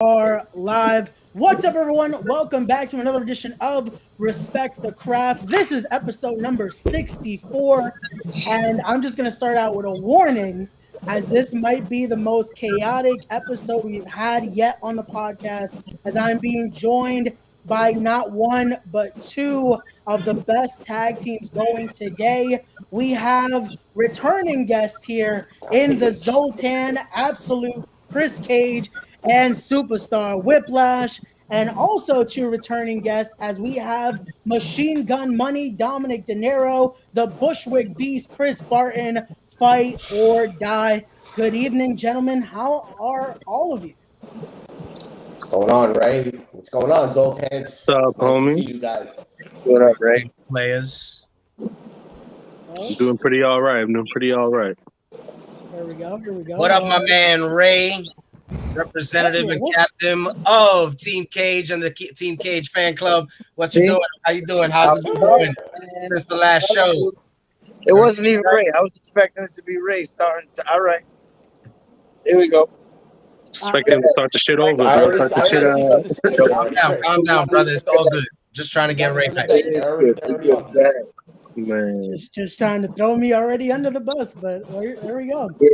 are live. What's up, everyone? Welcome back to another edition of Respect the Craft. This is episode number 64, and I'm just going to start out with a warning, as this might be the most chaotic episode we've had yet on the podcast, as I'm being joined by not one, but two of the best tag teams going today. We have returning guests here in the Zoltan Absolute, Kris Kage, and Supastarwhiplash, and also two returning guests as we have Machine Gun Money, Dominick Denaro, the Bushwick Beast, Kris Barton, fight or die. Good evening, gentlemen. How are all of you? What's going on, Ray? What's going on, Zoltan? What's up, homie? Nice to see you guys. What up, Ray? Players. I'm doing pretty all right. Here we go. What up, my man Ray, representative and captain of Team Kage and the Team Kage fan club. What you doing? How you doing? How's it been going since the last show? It wasn't even Ray. I was expecting it to be Ray starting. All right. Here we go. Expecting him to start the shit over. Calm down, brother. It's all good. Just trying to get Ray back. Man. Just trying to throw me already under the bus, but there we go. Yeah.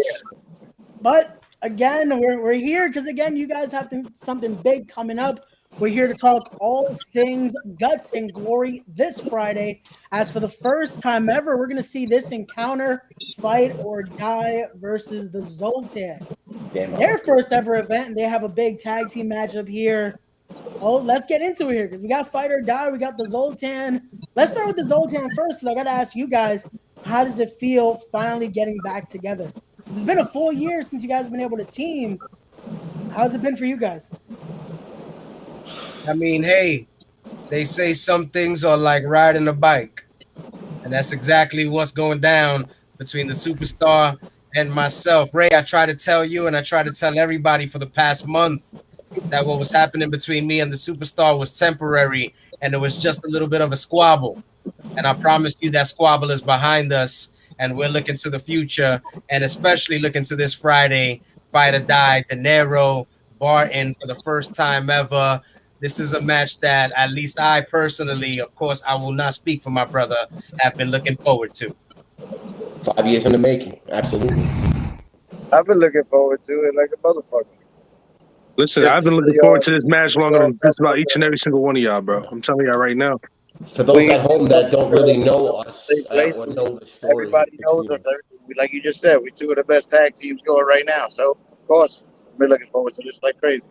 But again, we're here because again, you guys have something big coming up. We're here to talk all things guts and glory this Friday. As for the first time ever, we're going to see this encounter, fight or die versus the Zoltan. Their first ever event, and they have a big tag team matchup here. Oh, let's get into it here because we got fight or die. We got the Zoltan. Let's start with the Zoltan first because I got to ask you guys, how does it feel finally getting back together? It's been a full year since you guys have been able to team. How's it been for you guys? I mean, hey, they say some things are like riding a bike, and that's exactly what's going down between the superstar and myself. Ray, I try to tell you and I try to tell everybody for the past month that what was happening between me and the superstar was temporary, and it was just a little bit of a squabble. And I promise you that squabble is behind us, and we're looking to the future, and especially looking to this Friday, fight or die, Denaro, Barton for the first time ever. This is a match that at least I personally, of course, I will not speak for my brother, have been looking forward to. 5 years in the making, absolutely. I've been looking forward to it like a motherfucker. Listen, I've been looking forward to this match longer than just about each and every single one of y'all, bro. I'm telling y'all right now. For those at home that don't really know us or know the story, everybody knows us. Like you just said, we're two of the best tag teams going right now. So, of course, I've been looking forward to this like crazy.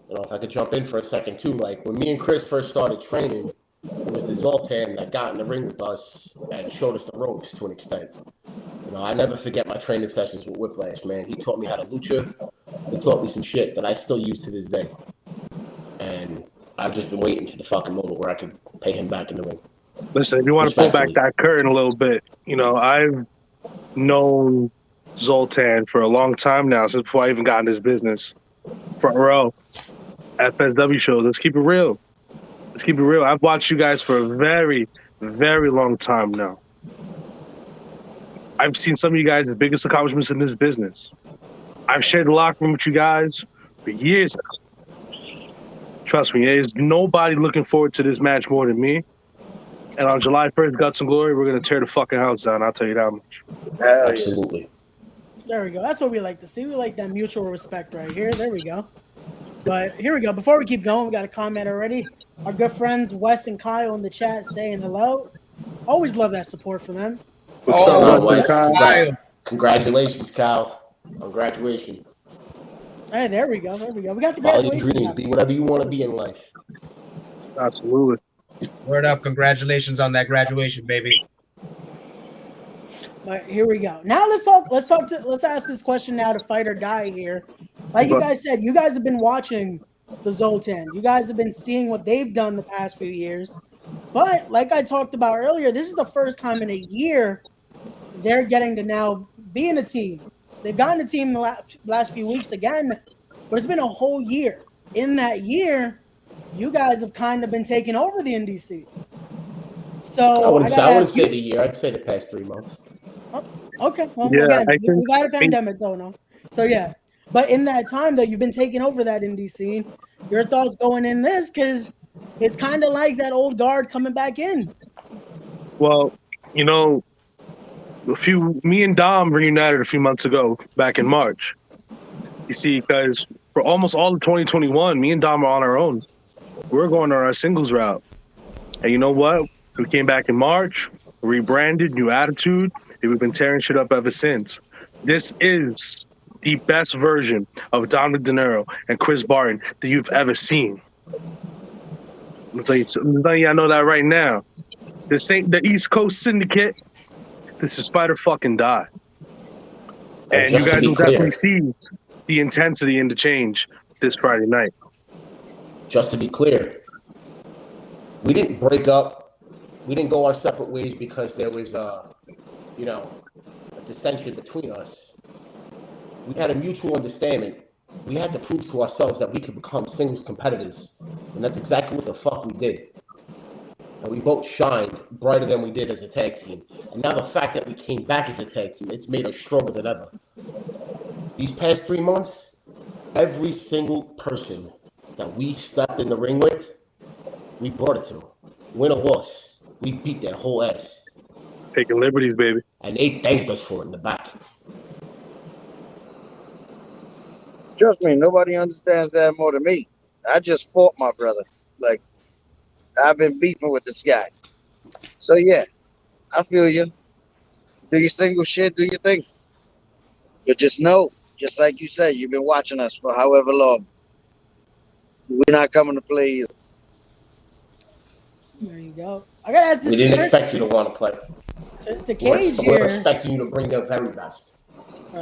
You know, if I could jump in for a second too, like when me and Kris first started training, it was the Zoltan that got in the ring with us and showed us the ropes to an extent. You know, I never forget my training sessions with Whiplash, man. He taught me how to lucha. He taught me some shit that I still use to this day. And I've just been waiting for the fucking moment where I could pay him back in the ring. Listen, if you want to pull back that curtain a little bit, you know, I've known Zoltan for a long time now, since before I even got in this business. Front row. FSW shows. Let's keep it real. I've watched you guys for a very, very long time now. I've seen some of you guys' biggest accomplishments in this business. I've shared the locker room with you guys for years now. Trust me, there's nobody looking forward to this match more than me. And on July 1st, Guts and Glory, we're going to tear the fucking house down. I'll tell you that much. Absolutely. There we go. That's what we like to see. We like that mutual respect right here. There we go. But here we go. Before we keep going, we got a comment already. Our good friends Wes and Kyle in the chat saying hello. Always love that support for them. What's up, Wes? Kyle. Congratulations, Kyle, on graduation. Hey, there we go. We got the Follow your graduation. dream. Be whatever you want to be in life. Absolutely. Word up. Congratulations on that graduation, baby. But here we go. Now let's ask this question now to fight or die here. Like you guys said, you guys have been watching the Zoltan. You guys have been seeing what they've done the past few years. But like I talked about earlier, this is the first time in a year they're getting to now be in a team. They've gotten a team the last few weeks again, but it's been a whole year. In that year, you guys have kind of been taking over the NDC. So I wouldn't say the year. I'd say the past 3 months. Oh, okay. Well, Yeah, again, I think- we got a pandemic though, no? So yeah. But in that time, though, you've been taking over that indie scene. Your thoughts going in this? Because it's kind of like that old guard coming back in. Well, you know, me and Dom reunited a few months ago, back in March. You see, because for almost all of 2021, me and Dom are on our own. We're going on our singles route. And you know what? We came back in March, rebranded, new attitude, and we've been tearing shit up ever since. This is the best version of Dominick Denaro and Kris Barton that you've ever seen. I'm telling you, I know that right now. This ain't the East Coast Syndicate. This is Spider fucking Die. And you guys will definitely see the intensity and the change this Friday night. Just to be clear, we didn't break up. We didn't go our separate ways because there was a dissension between us. We had a mutual understanding. We had to prove to ourselves that we could become singles competitors. And that's exactly what the fuck we did. And we both shined brighter than we did as a tag team. And now the fact that we came back as a tag team, it's made us stronger than ever. These past 3 months, every single person that we stepped in the ring with, we brought it to them. Win or loss, we beat their whole ass. Taking liberties, baby. And they thanked us for it in the back. Trust me, nobody understands that more than me. I just fought my brother. Like, I've been beefing with this guy. So, yeah, I feel you. Do your single shit, do your thing. But just know, just like you said, you've been watching us for however long. We're not coming to play either. There you go. I gotta ask this. We didn't expect you to want to play. To Kage here. We're expecting you to bring the very best.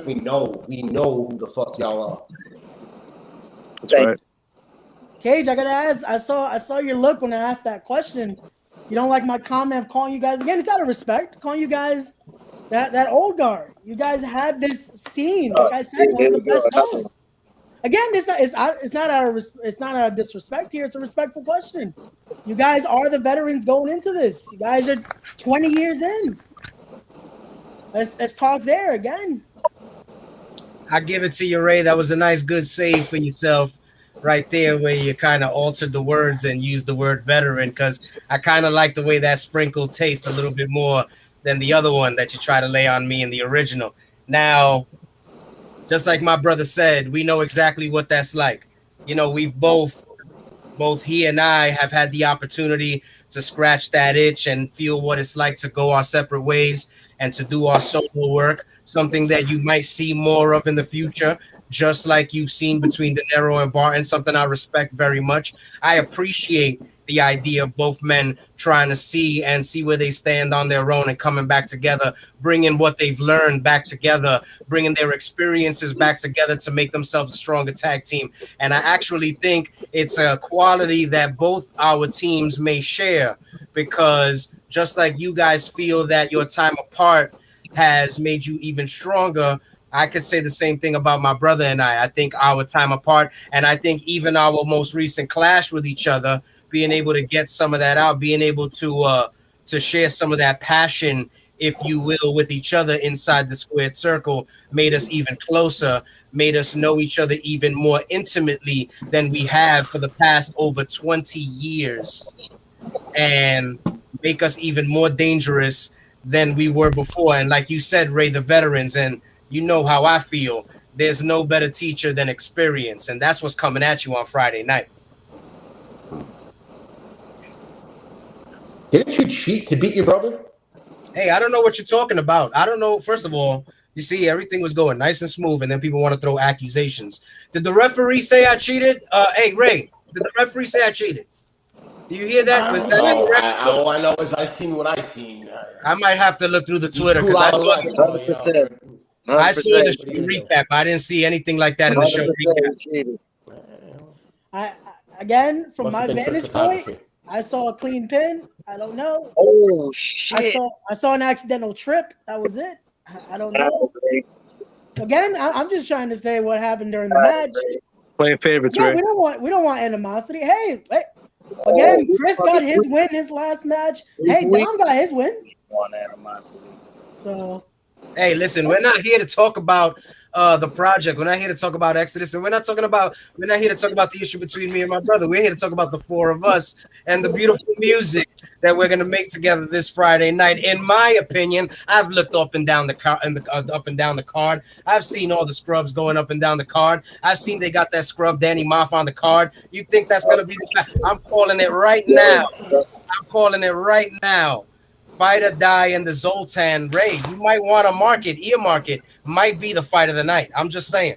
We know who the fuck y'all are. That's right. Kage, I gotta ask. I saw your look when I asked that question. You don't like my comment of calling you guys again? It's out of respect. Calling you guys that old guard. You guys had this scene. Like I said, one of the best moments. Again, it's not out of disrespect here. It's a respectful question. You guys are the veterans going into this. You guys are 20 years in. Let's talk there again. I give it to you, Ray. That was a nice, good save for yourself right there, where you kind of altered the words and used the word veteran, because I kind of like the way that sprinkle tastes a little bit more than the other one that you try to lay on me in the original. Now, just like my brother said, we know exactly what that's like. You know, we've both he and I have had the opportunity to scratch that itch and feel what it's like to go our separate ways and to do our solo work, something that you might see more of in the future, just like you've seen between Denaro and Barton, something I respect very much. I appreciate the idea of both men trying to see where they stand on their own and coming back together, bringing what they've learned back together, bringing their experiences back together to make themselves a stronger tag team. And I actually think it's a quality that both our teams may share, because just like you guys feel that your time apart has made you even stronger, I could say the same thing about my brother and I. I think our time apart, and I think even our most recent clash with each other, being able to get some of that out, being able to share some of that passion, if you will, with each other inside the squared circle, made us even closer, made us know each other even more intimately than we have for the past over 20 years, and make us even more dangerous than we were before. And like you said, Ray, the veterans, and you know how I feel. There's no better teacher than experience, and that's what's coming at you on Friday night. Didn't you cheat to beat your brother? Hey, I don't know what you're talking about. I don't know. First of all, you see, everything was going nice and smooth, and then people want to throw accusations. Did the referee say I cheated? Hey, Ray, did the referee say I cheated? Do you hear that? All I know is I seen what I seen. I might have to look through the Twitter, because I saw the show recap. I didn't see anything like that in the show recap. Again, from my vantage point, I saw a clean pin. I don't know. Oh shit! I saw an accidental trip. That was it. I don't know. Again, I'm just trying to say what happened during the match. Playing favorites, yeah, right? We don't want animosity. Hey, again, Kris got his win his last match. Hey, Dom got his win. Want animosity. So Hey, listen, we're not here to talk about the project. We're not here to talk about Exodus, and we're not here to talk about the issue between me and my brother. We're here to talk about the four of us and the beautiful music that we're gonna make together this Friday night. In my opinion, I've looked up and down the car and up and down the card. I've seen all the scrubs going up and down the card. I've seen they got that scrub Danny Moff on the card. You think that's gonna be the I'm calling it right now. I'm calling it right now. Fight or Die in the Zoltan. Ray, you might want to earmark it. Might be the fight of the night. I'm just saying.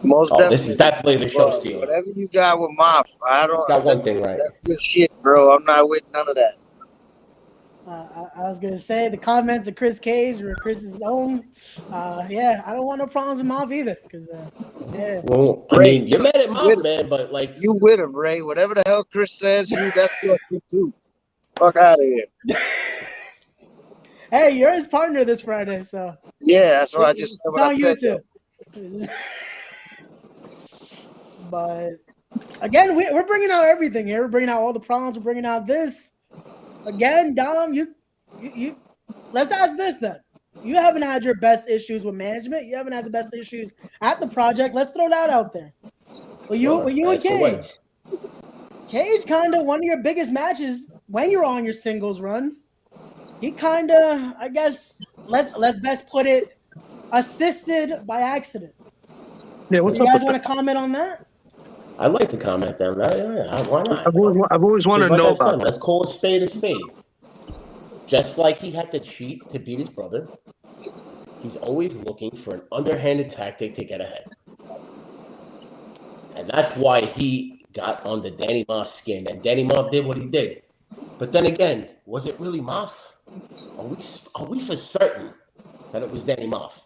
Most definitely. This is definitely the show stealer. Whatever you got with Moff, I don't. Got one thing right. That's good shit, bro. I'm not with none of that. I was gonna say the comments of Chris Cage were Chris's own. Yeah, I don't want no problems with Mob either. Cause yeah. Well, I mean, you're mad at Mob, man, but like you with him, Ray. Whatever the hell Chris says, that's what you do. Fuck out of here. Hey, you're his partner this Friday, so yeah, that's what I just said. It's on you too. But again, we're bringing out everything here. We're bringing out all the problems. We're bringing out this. Again, Dom, you let's ask this then. You haven't had your best issues with management. You haven't had the best issues at the project. Let's throw that out there. Well, you and Kage. Kage kind of one of your biggest matches when you're on your singles run. He kind of, I guess, let's best put it, assisted by accident. Yeah, what's you up? You guys with want to comment on that? I'd like to comment on that. Yeah, why not? I've always wanted to Like know I said, about that. let's call a spade a spade. Just like he had to cheat to beat his brother, he's always looking for an underhanded tactic to get ahead. And that's why he got on the Danny Moff's skin, and Danny Moff did what he did. But then again, was it really Moff? Are we for certain that it was Danny Moff?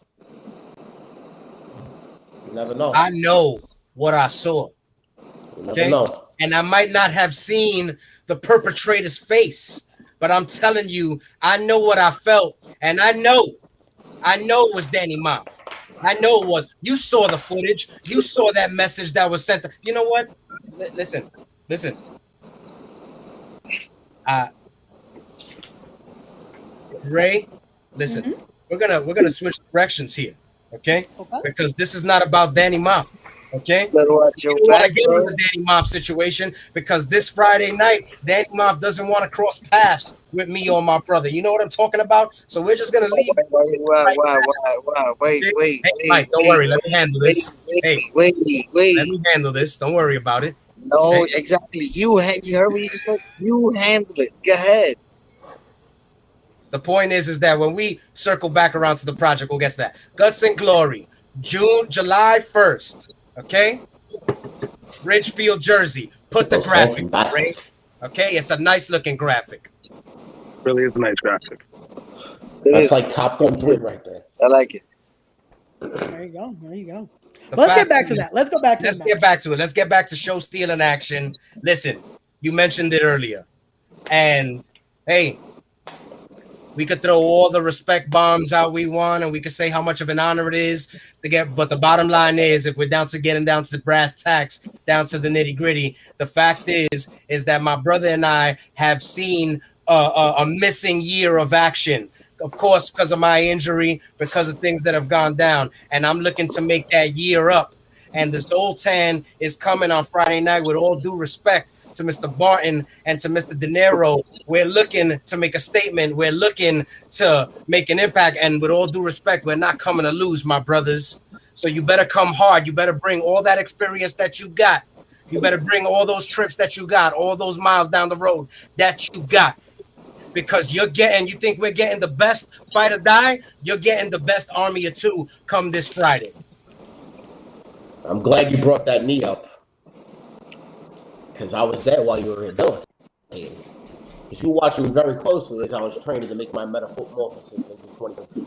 You never know. I know what I saw. You never know. And I might not have seen the perpetrator's face, but I'm telling you, I know what I felt, and I know it was Danny Moff. I know it was. You saw the footage. You saw that message that was sent. You know what? Listen. Ray, listen. We're gonna switch directions here, okay? Because this is not about Danny Moff, okay? You don't want to get into the Danny Moff situation because this Friday night, Danny Moff doesn't want to cross paths with me or my brother. You know what I'm talking about? So we're just gonna leave. Wait. Hey, Mike, don't worry. Let me handle this. Wait. Let me handle this. Don't worry about it. No, exactly. You heard what you just said. You handle it. Go ahead. The point is that when we circle back around to the project, we'll get to that. Guts and Glory, July 1st. Okay? Ridgefield, Jersey. Put the graphic, right? Okay, it's a nice looking graphic. Really is a nice graphic. That's like Top Gun 3 right there. I like it. There you go. Let's get back to that. Let's go back to Let's get back to it. Let's get back to show stealing action. Listen, you mentioned it earlier. And hey, we could throw all the respect bombs out we want, and we could say how much of an honor it is to get. But the bottom line is, if we're getting down to the brass tacks, down to the nitty gritty, the fact is that my brother and I have seen a missing year of action. Of course, because of my injury, because of things that have gone down, and I'm looking to make that year up. And the Zoltan is coming on Friday night. With all due respect to Mr. Barton and to Mr. Denaro, we're looking to make a statement. We're looking to make an impact. And with all due respect, we're not coming to lose, my brothers. So you better come hard. You better bring all that experience that you got. You better bring all those trips that you got, all those miles down the road that you got. Because you think we're getting the best fight or die? You're getting the best army of two come this Friday. I'm glad you brought that knee up. Because I was there while you were rehabilitating. Because you watched me very closely as I was training to make my metamorphosis into 2022.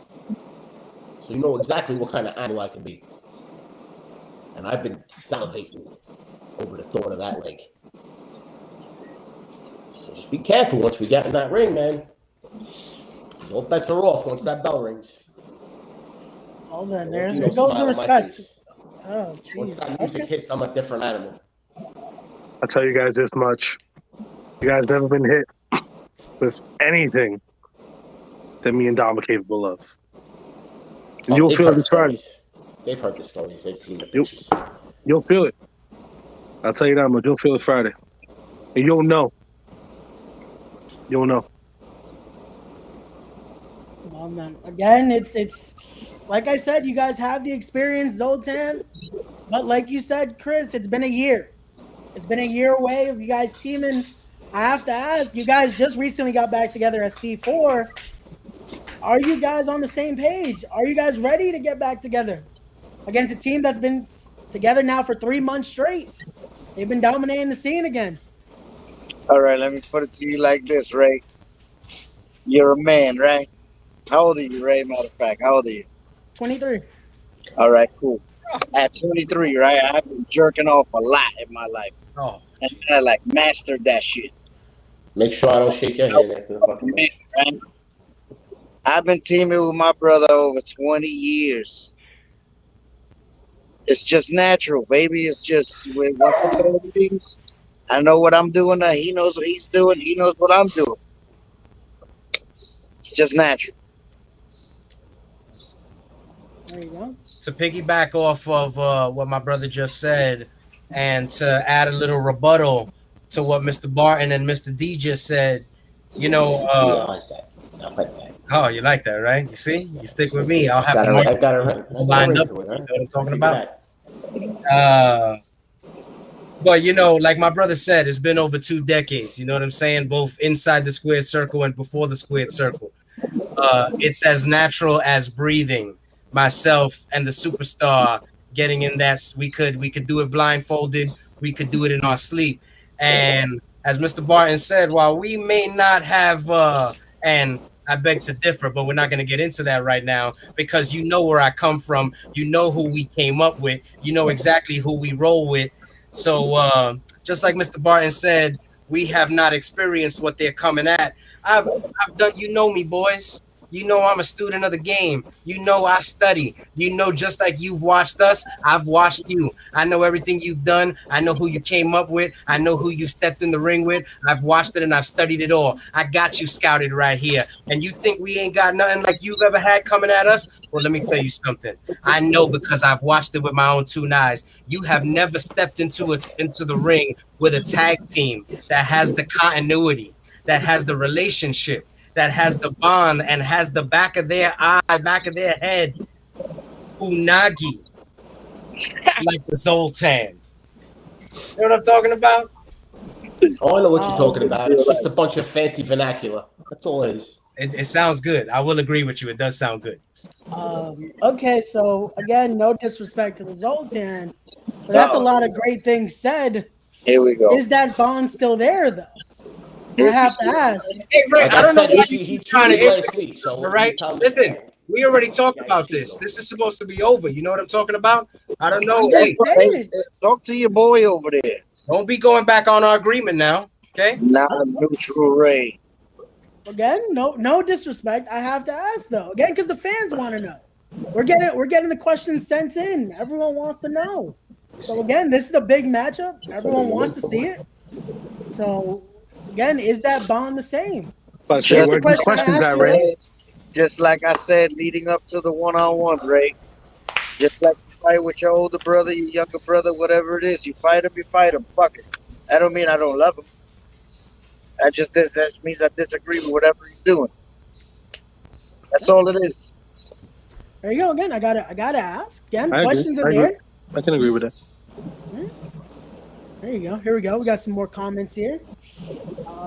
So you know exactly what kind of animal I can be. And I've been salivating over the thought of that leg. So just be careful once we get in that ring, man. All bets are off once that bell rings. Oh, then there goes the respect. Oh, geez. Once that music hits, I'm a different animal. I'll tell you guys this much. You guys never been hit with anything that me and Dom are capable of. And you'll feel it this Friday. They've heard the stories. They've seen the You'll- pictures. You'll feel it. I'll tell you that much. You'll feel it Friday. And you'll know. You'll know. Well, then, again, it's like I said, you guys have the experience, Zoltan. But like you said, Kris, it's been a year. It's been a year away of you guys teaming. I have to ask, you guys just recently got back together as C4. Are you guys on the same page? Are you guys ready to get back together against a team that's been together now for 3 months straight? They've been dominating the scene again. All right, let me put it to you like this, Ray. You're a man, right? How old are you, Ray? Matter of fact, how old are you? 23. All right, cool. At 23, right? I've been jerking off a lot in my life. Oh, And I like mastered that shit. Make sure I don't shake your hand after the fucking match. Right? I've been teaming with my brother over 20 years. It's just natural, baby. It's just with things. I know what I'm doing. He knows what he's doing. He knows what I'm doing. It's just natural. There you go. to piggyback off of what my brother just said, and to add a little rebuttal to what Mr. Barton and Mr. D just said, you know, I like that. I like that. oh, you like that, right? You see, you stick with me. I'll have I to got it lined up. You know what I'm talking about? But you know, like my brother said, it's been over 2 decades. You know what I'm saying? Both inside the squared circle and before the squared circle. It's as natural as breathing. Myself and the superstar getting in that we could do it blindfolded. We could do it in our sleep. And as Mr. Barton said, while we may not have, and I beg to differ, but we're not going to get into that right now because you know where I come from. You know who we came up with. You know exactly who we roll with. So just like Mr. Barton said, we have not experienced what they're coming at. I've done, you know me, boys. You know I'm a student of the game. You know I study. You know just like you've watched us, I've watched you. I know everything you've done. I know who you came up with. I know who you stepped in the ring with. I've watched it and I've studied it all. I got you scouted right here. And you think we ain't got nothing like you've ever had coming at us? Well, let me tell you something. I know because I've watched it with my own 2 eyes. You have never stepped into the ring with a tag team that has the continuity, that has the relationship, that has the bond and has the back of their eye, back of their head, unagi, like the Zoltan. You know what I'm talking about? Oh, I know what you're talking about. It's just a bunch of fancy vernacular. That's all it is. It sounds good. I will agree with you. It does sound good. Okay, so again, no disrespect to the Zoltan, but that's a lot of great things said. Here we go. Is that bond still there, though? I have to ask. Hey, Ray, Like I don't know said, why he you keep trying to tweeted answer. last week, so All right, listen, we already talked about this. This is supposed to be over. You know what I'm talking about? I don't know. Hey, Say it. Talk to your boy over there. don't be going back on our agreement now, okay? Non-neutral Ray. Again, no disrespect. I have to ask though. Again, because the fans want to know. We're getting the questions sent in. Everyone wants to know. So again, this is a big matchup. Everyone wants to see it. So again, is that bond the same? But Here's where's the the question I questions asked at, you. Ray? Just like I said, leading up to the one-on-one, Ray. Just like you fight with your older brother, your younger brother, whatever it is, you fight him. Fuck it. That don't mean I don't love him. That means I disagree with whatever he's doing. That's all it is. There you go. Again, I gotta ask. Again, I agree. questions are I there. agree. I can agree with that. There you go. Here we go. We got some more comments here.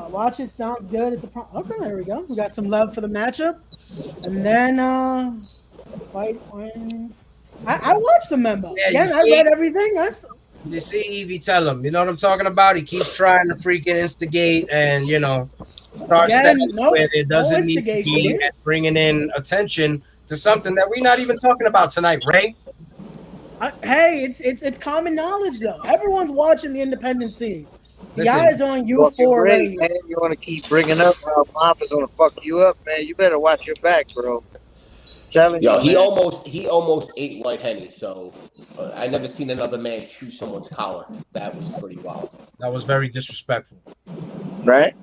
Watch it. Sounds good. It's a okay. There we go. We got some love for the matchup, and then fight when I watched the memo. Yeah, Again, you I see? read everything. You see, Evie, tell him. You know what I'm talking about? He keeps trying to freaking instigate and, you know, start Again, stepping no- where it doesn't no need to be instigation. and bringing in attention to something that we're not even talking about tonight, Ray. Hey, it's common knowledge though. Everyone's watching the independent scene. The Listen, eyes on you Fucking for Ray, right man, you want to keep bringing up how Mom is gonna fuck you up, man? You better watch your back, bro. Telling Yo, you, he man. almost ate White Henny, so I never seen another man chew someone's collar. That was pretty wild. That was very disrespectful. Right?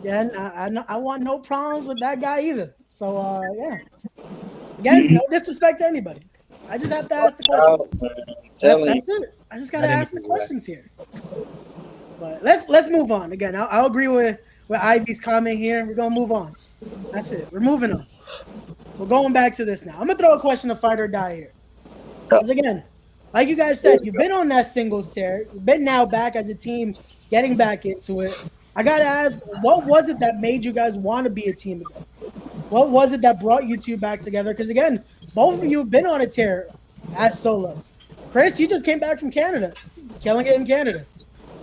Yeah, and I want no problems with that guy either. So yeah. Again, no disrespect to anybody. I just have to ask the question. That's it. I just gotta ask the questions here. But let's move on. Again, I'll agree with Ivy's comment here. We're gonna move on. That's it. We're moving on. We're going back to this now. I'm gonna throw a question of fight or die here. Because again, like you guys said, you've been on that singles tear. You've been now back as a team, getting back into it. I gotta ask, what was it that made you guys want to be a team again? What was it that brought you two back together? Because again, both of you have been on a tear as solos. Kris, you just came back from Canada, killing it in Canada.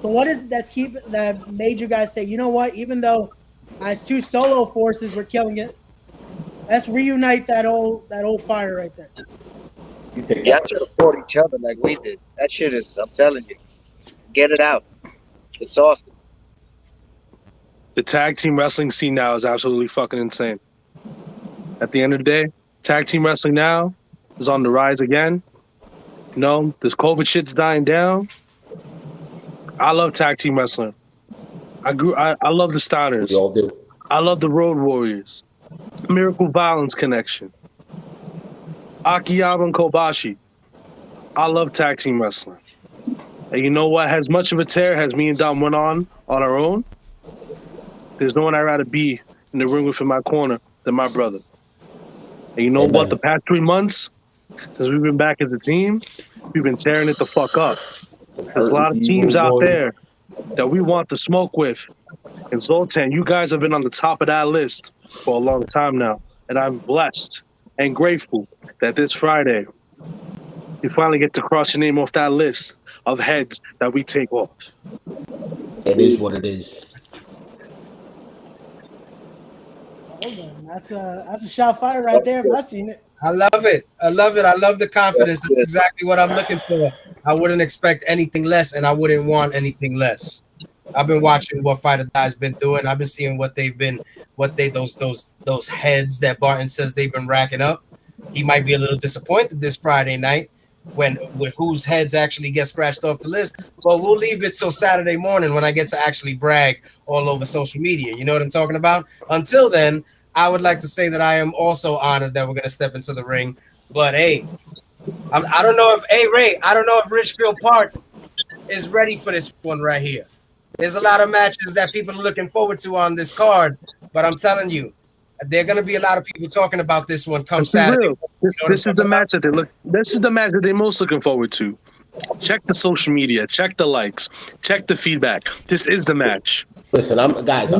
So what is it that made you guys say, you know what, even though as two solo forces we're killing it, let's reunite that old fire right there. Y'all should support each other like we did. That shit is, I'm telling you, get it out. It's awesome. The tag team wrestling scene now is absolutely fucking insane. At the end of the day, tag team wrestling now is on the rise again. You know, this COVID shit's dying down. I love tag team wrestling. I love the Steiners. We all do. I love the Road Warriors. Miracle Violence Connection. Akiyama and Kobashi. I love tag team wrestling. And you know what? As much of a tear as me and Dom went on our own, there's no one I'd rather be in the ring with in my corner than my brother. And you know what? The past 3 months, since we've been back as a team, we've been tearing it the fuck up. There's a lot of teams out there that we want to smoke with. And Zoltan, you guys have been on the top of that list for a long time now. And I'm blessed and grateful that this Friday, you finally get to cross your name off that list of heads that we take off. It is what it is. That's a shot fire right there. I've seen it. I love it. I love the confidence. That's exactly what I'm looking for. I wouldn't expect anything less, and I wouldn't want anything less. I've been watching what Fight or Die's been doing. I've been seeing those heads that Barton says they've been racking up. He might be a little disappointed this Friday night with whose heads actually get scratched off the list. But we'll leave it till Saturday morning when I get to actually brag all over social media. You know what I'm talking about? Until then, I would like to say that I am also honored that we're going to step into the ring. But hey, I don't know if Richfield Park is ready for this one right here. There's a lot of matches that people are looking forward to on this card, but I'm telling you, there are going to be a lot of people talking about this one come Saturday. This is the match that they're most looking forward to. Check the social media, check the likes, check the feedback. This is the match. Listen, I'm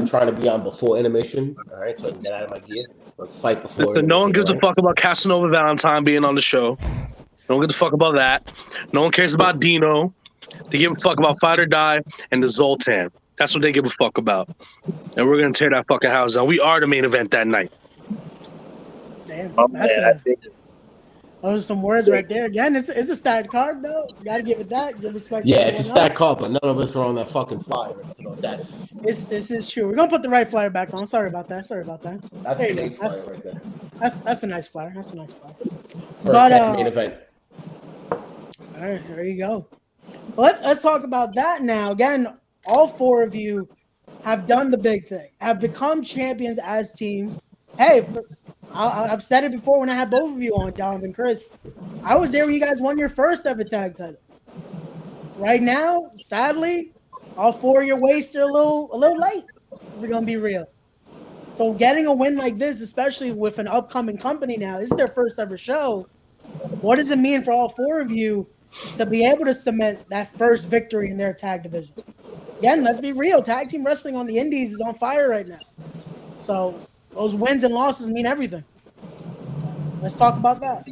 trying to be on before intermission. All right, so I can get out of my gear. Let's fight before. Listen, no one gives a fuck about Casanova Valentine being on the show. No one gives a fuck about that. No one cares about Dino. They give a fuck about Fight or Die and the Zoltan. That's what they give a fuck about. And we're gonna tear that fucking house down. We are the main event that night. Damn, those are some words right there. Again, it's a stacked card though. You gotta give it that. Give respect. Yeah, it's a stacked card, but none of us are on that fucking flyer. So this is true. We're gonna put the right flyer back on. Sorry about that. That's the main flyer right there. That's a nice flyer. That's a nice flyer. First main event. All right, there you go. Well, let's talk about that now. Again, all four of you have done the big thing, have become champions as teams. Hey, I've said it before when I had both of you on, Dom and Kris. I was there when you guys won your first ever tag titles. Right now, sadly, all four of your waist are a little late. We're gonna be real. So getting a win like this, especially with an upcoming company now, this is their first ever show. What does it mean for all four of you to be able to cement that first victory in their tag division? Again, let's be real. Tag team wrestling on the indies is on fire right now. So those wins and losses mean everything. Let's talk about that.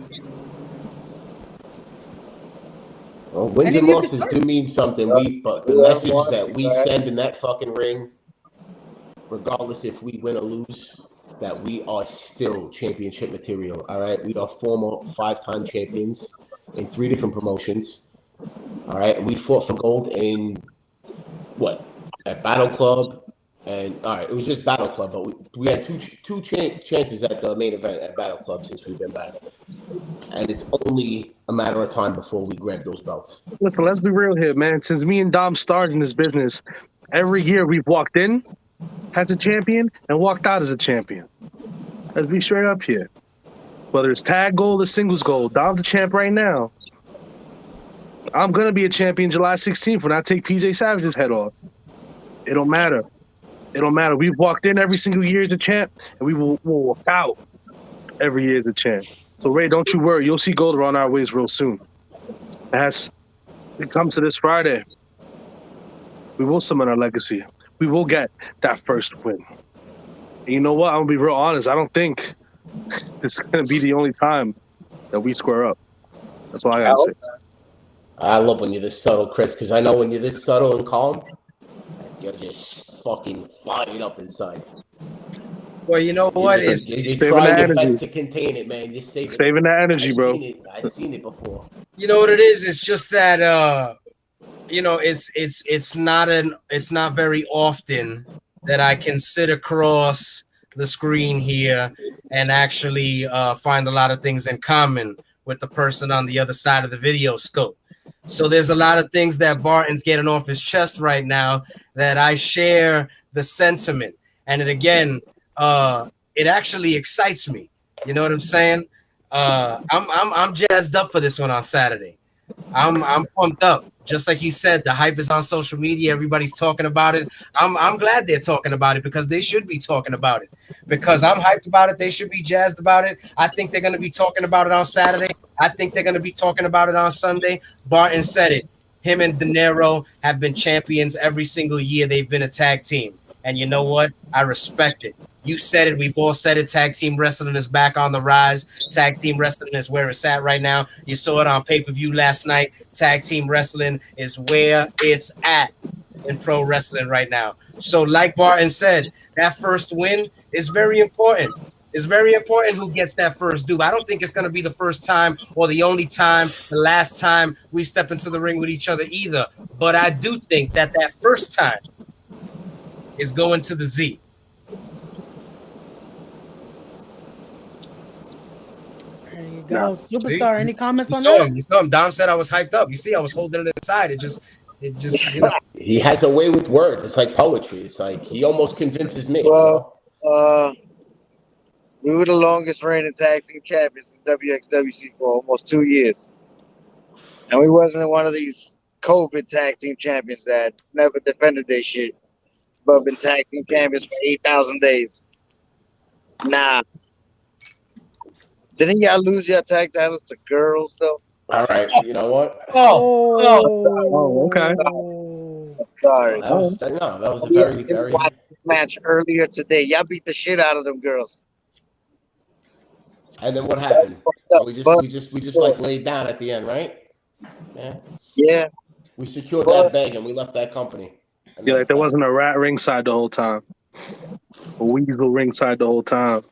Well, wins and losses do mean something. But the message that we send in that fucking ring, regardless if we win or lose, that we are still championship material. All right, we are former 5-time champions in 3 different promotions. All right, and we fought for gold in at Battle Club, and all right, it was just Battle Club, but we had two chances at the main event at Battle Club since we've been back, and it's only a matter of time before we grab those belts. Listen, let's be real here, man. Since me and Dom started in this business, every year we've walked in as a champion and walked out as a champion. Let's be straight up here. Whether it's tag gold or singles gold, Dom's a champ right now. I'm gonna be a champion July 16th when I take PJ Savage's head off. It don't matter. It don't matter. We've walked in every single year as a champ, and we will walk out every year as a champ. So Ray, don't you worry. You'll see gold on our ways real soon. It comes to this Friday. We will summon our legacy. We will get that first win. And you know what? I'm gonna be real honest. I don't think this is gonna be the only time that we square up. That's all I gotta say. I love when you're this subtle, Kris, because I know when you're this subtle and calm, you're just fucking fired up inside. Well, you know what? You're trying your best to contain it, man. You're saving that energy, bro. I've seen it before. You know what it is? It's just that it's not very often that I can sit across the screen here and actually find a lot of things in common with the person on the other side of the video scope. So there's a lot of things that Barton's getting off his chest right now that I share the sentiment. And it actually excites me. You know what I'm saying? I'm jazzed up for this one on Saturday. I'm pumped up. Just like you said, the hype is on social media. Everybody's talking about it. I'm glad they're talking about it because they should be talking about it. Because I'm hyped about it. They should be jazzed about it. I think they're going to be talking about it on Saturday. I think they're going to be talking about it on Sunday. Barton said it. Him and Denaro have been champions every single year they've been a tag team. And you know what? I respect it. You said it. We've all said it. Tag team wrestling is back on the rise. Tag team wrestling is where it's at right now. You saw it on pay-per-view last night. Tag team wrestling is where it's at in pro wrestling right now. So like Barton said, that first win is very important. It's very important who gets that first due. I don't think it's going to be the first time or the only time, the last time we step into the ring with each other either. But I do think that first time is going to the Z. There you go. Superstar, any comments on that? You saw him. Dom said I was hyped up. You see, I was holding it inside. It just, you know. He has a way with words. It's like poetry. It's like he almost convinces me. Well, we were the longest reigning tag team champions in WXWC for almost 2 years. And we wasn't one of these COVID tag team champions that never defended their shit, but been tag team champions for 8,000 days. Nah. Didn't y'all lose your tag titles to girls, though? All right. You know what? Okay. Sorry. That was a very, very match earlier today. Y'all beat the shit out of them girls. And then what happened? We just like laid down at the end, right? Yeah. Yeah. We secured that bag and we left that company. Yeah, like there wasn't a rat ringside the whole time. A weasel ringside the whole time.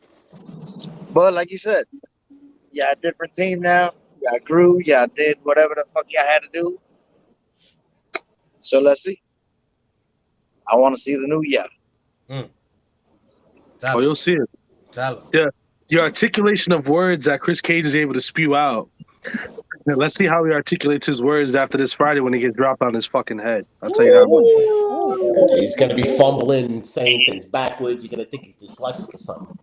But like you said, y'all a different team now. Y'all grew. Y'all did whatever the fuck y'all had to do. So let's see. I want to see the new year. Oh, you'll see it. Yeah. The articulation of words that Chris Cage is able to spew out. Now, let's see how he articulates his words after this Friday when he gets dropped on his fucking head. I'll tell you that much. He's going to be fumbling, saying things backwards. You're going to think he's dyslexic or something.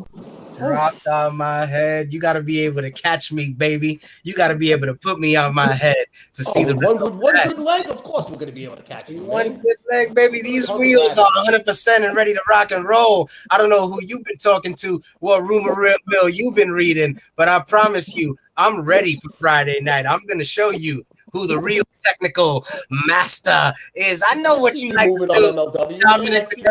Dropped on my head. You got to be able to catch me, baby. You got to be able to put me on my head to see the result. One good leg, of course we're going to be able to catch you. One good leg, baby. These wheels are 100% and ready to rock and roll. I don't know who you've been talking to, what rumor mill you've been reading, but I promise you, I'm ready for Friday night. I'm going to show you who the real technical master is. I know what you like to do. Dominick, you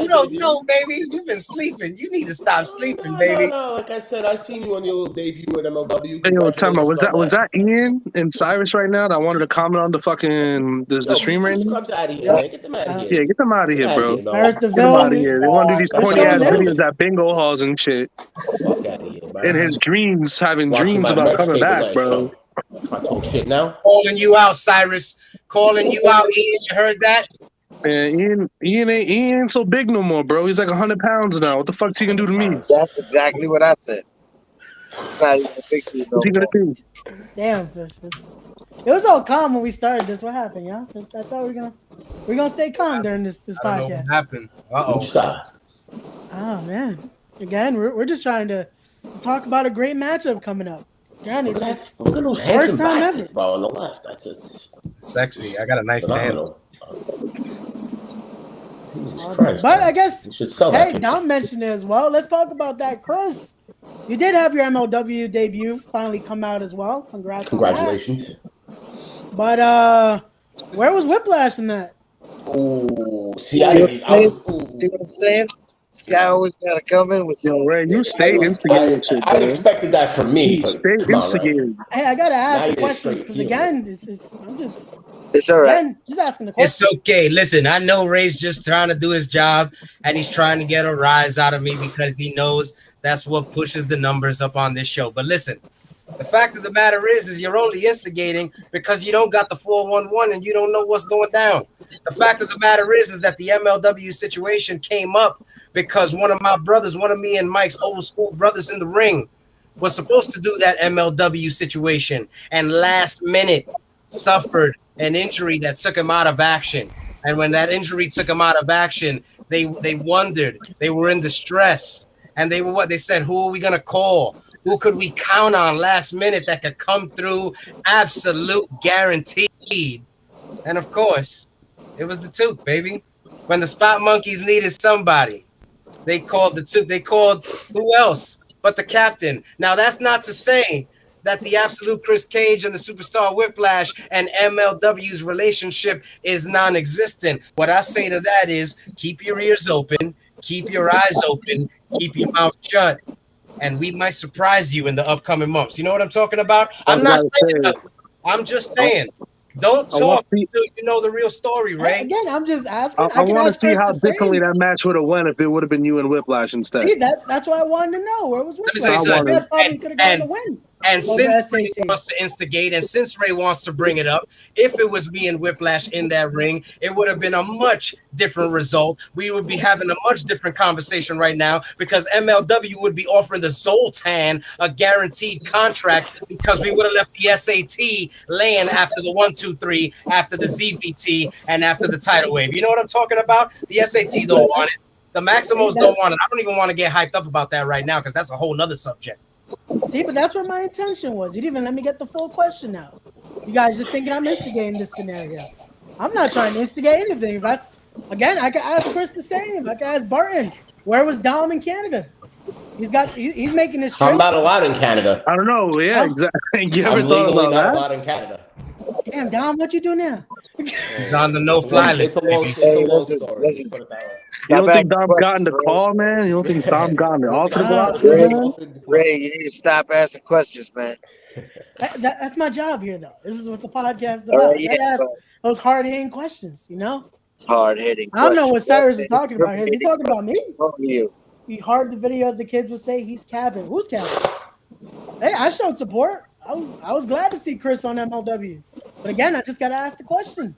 don't know, baby. You've been sleeping. You need to stop sleeping, baby. No, like I said, I seen you on your little debut at MLW. Hey, yo, time out. Was that Ian and Cyrus right now that wanted to comment on the fucking the stream right now? Out of here, man. Get them out of here. Yeah, get them out of here, bro. Cyrus Get them out of here. They want to do these corny ass videos at bingo halls and shit. Fuck out of here, bro. In his dreams, having dreams about coming back, bro. I talk shit now. Calling you out, Cyrus. Calling you out, Ian. You heard that? Man, Ian ain't so big no more, bro. He's like 100 pounds now. What the fuck's he gonna do to me? That's exactly what I said. It's not even a big deal. What's he gonna do? Damn, it was all calm when we started this. What happened, y'all? I thought we're gonna stay calm during this I don't know podcast. what happened? Stop. Oh man. Again, we're just trying to to talk about a great matchup coming up. Again, Look it's at those first handsome time bastards, ever. bro, on the left. That's it's Sexy. I got a nice tan. phenomenal. Jesus Christ, But man. I guess, You should sell that hey, picture. Dom mentioned it as well. Let's talk about that, Kris. You did have your MLW debut finally come out as well. Congratulations. On that. But where was Whiplash in that? Ooh, see, See I was. what I'm saying? This guy always got to come in with some. Yo, Ray, you stay instigating shit, I man. expected that from me, You but stay come on, right? instigating. Hey, I gotta Now ask the you're questions straight because heel. again, I'm just It's all right. again just asking the questions. It's okay. Listen, I know Ray's just trying to do his job and he's trying to get a rise out of me because he knows that's what pushes the numbers up on this show. But listen, the fact of the matter is you're only instigating because you don't got the 411 and you don't know what's going down. The fact of the matter is that the MLW situation came up because one of my brothers, one of me and Mike's old school brothers in the ring, was supposed to do that MLW situation and last minute suffered an injury that took him out of action. And when that injury took him out of action, they wondered, they were in distress. And they were they said, who are we going to call? Who could we count on last minute that could come through absolute guaranteed? And of course, it was the Took, baby. When the Spot Monkeys needed somebody, they called the Took. They called who else but the captain. Now, that's not to say that the absolute Chris Kage and the Superstar Whiplash and MLW's relationship is non-existent. What I say to that is keep your ears open, keep your eyes open, keep your mouth shut, and we might surprise you in the upcoming months. You know what I'm talking about? I'm not saying nothing. I'm just saying. Don't talk until you know the real story, Ray. Again, I'm just asking. I want to see how differently that match would have went if it would have been you and Whiplash instead. See, that's what I wanted to know. Where was Whiplash? Let me say something. Probably could have gotten the win. And since Ray wants to instigate, and since Ray wants to bring it up, if it was me and Whiplash in that ring, it would have been a much different result. We would be having a much different conversation right now because MLW would be offering the Zoltan a guaranteed contract because we would have left the SAT laying after the 1, 2, 3, after the ZVT, and after the tidal wave. You know what I'm talking about? The SAT don't want it. The Maximos don't want it. I don't even want to get hyped up about that right now because that's a whole nother subject. See, but that's what my intention was. You didn't even let me get the full question out. You guys just thinking I'm instigating this scenario. I'm not trying to instigate anything. If that's, again, I could ask Kris the same. I could ask Barton. Where was Dom in Canada? He's making this. I'm not allowed in Canada. I don't know. Yeah, exactly. You ever I'm thought legally about not that? allowed in Canada. Damn, Dom, what you do now? He's on the no-fly list. It's a long story. Let's put it that way. You don't think Dom got in the call, man? You don't think Dom got in the altar block, man? Ray, you need to stop asking questions, man. That's my job here, though. This is what the podcast is about. Yeah, ask those hard-hitting questions, you know? Hard-hitting I don't know what Cyrus is talking about here. He's talking about me. You. He heard the video. The kids would say he's capping. Who's capping? Hey, I showed support. I was glad to see Kris on MLW. But again, I just got to ask the question.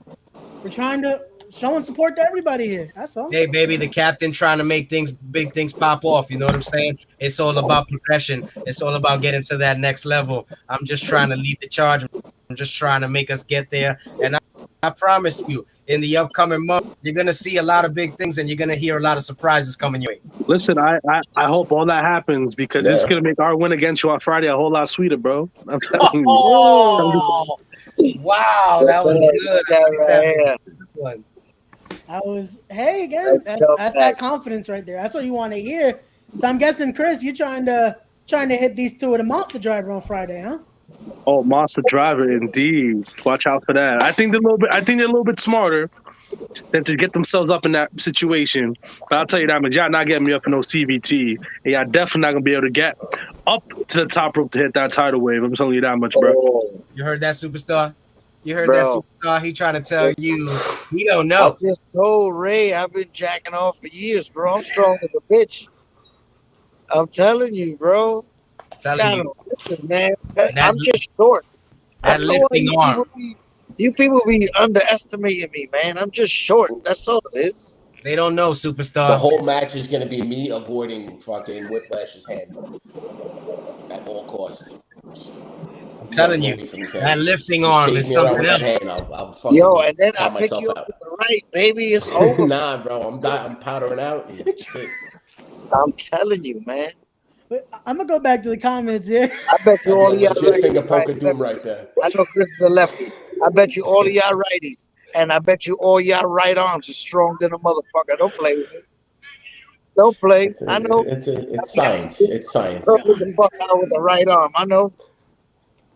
We're trying to showing support to everybody here. That's all. Hey, baby, the captain trying to make big things pop off. You know what I'm saying? It's all about progression. It's all about getting to that next level. I'm just trying to lead the charge. I'm just trying to make us get there. And I promise you, in the upcoming month, you're going to see a lot of big things and you're going to hear a lot of surprises coming your way. Listen, I hope all that happens because it's going to make our win against you on Friday a whole lot sweeter, bro. I'm telling you. Oh, wow. That was good. That was, hey, again, that's that confidence right there. That's what you want to hear. So I'm guessing, Kris, you're trying to hit these two with a monster driver on Friday, huh? Oh, monster driver, indeed. Watch out for that. I think they're a little bit smarter than to get themselves up in that situation. But I'll tell you that much, y'all not getting me up in no CVT, and y'all definitely not gonna be able to get up to the top rope to hit that tidal wave. I'm telling you that much, bro. You heard that, Superstar? You heard that, Superstar? He trying to tell you he don't know. I just told Ray I've been jacking off for years, bro. I'm strong as a bitch. I'm telling you, bro. Man. I'm just short. That lifting arm. You people be underestimating me, man. I'm just short. That's all it is. They don't know, Superstar. The whole match is going to be me avoiding fucking Whiplash's hand at all costs. I'm telling you, that lifting arm is something else. Yo, and then I pick you up to the right, baby. It's over. Nah, bro. I'm powdering out. I'm telling you, man. I'm gonna go back to the comments here. I bet you all of y'all Legit finger righties poker right doom lefties. right there. I know Chris is a lefty. I bet you all of y'all righties. And I bet you all y'all right arms are strong than a motherfucker. Don't play with me. Don't play. I know. It's science. It's science. Don't get the fuck out with the right arm. I know.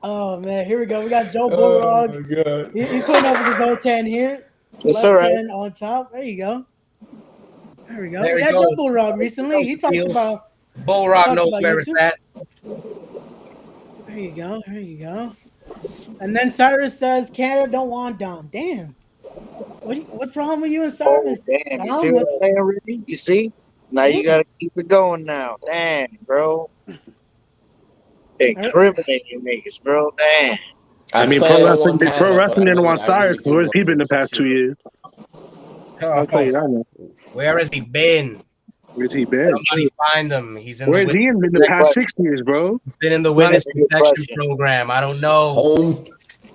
Oh man, here we go. We got Joe Oh Bulldog. my god. He's putting over the ZOLTAN here. It's Left all right. hand on top. There you go. There we go. There We we had go. Joe Bulldog recently. He talked Field. about. Bull Rock Talk knows about where it's YouTube. at. There you go. There you go. And then Cyrus says Canada don't want Dom. Damn. What's wrong with you and Oh, Cyrus? damn. You Dom, see what I'm saying, Ricky? You see? Now you got to keep it going now. Damn, bro. Incriminating niggas, bro. Damn. I mean, pro wrestling didn't want Cyrus. Where's he been the past 2 years? I'll tell you that. Where has he been? Where's he been? Somebody find him. He's in. Where's he in the past 6 years, bro? Been in the witness That's a good protection question. program. I don't know. Home,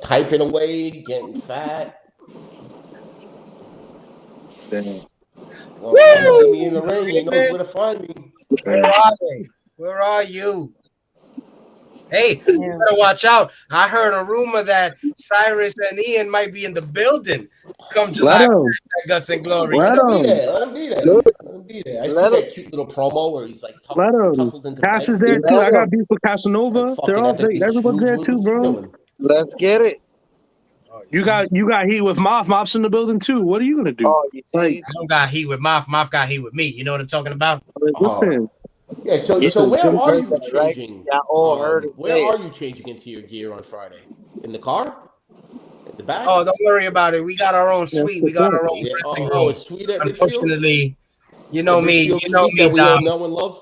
typing away, getting fat. Damn. Well, see me in the ring. He knows where to find me. Where are they? Where are you? Hey, you better watch out. I heard a rumor that Cyrus and Ian might be in the building come July. Guts and Glory. Let him be there. Let him be there. Let him be there. I see that cute little promo where he's like tussled into Cass bed. is there too. I got beef with Casanova. They're all everyone's there too, bro. Let's get it. You got heat with Moff. Moff's in the building too. What are you gonna do? Oh, you see? I don't got heat with Moff. Moff got heat with me. You know what I'm talking about? Listen, Yeah, so where are you changing? Yeah, all heard it. Where are you changing into your gear on Friday? In the car? In the back? Oh, don't worry about it. We got our own suite. We got our own dressing room. It's sweet at Unfortunately, you know me. You know me, that we all Dom. know and love.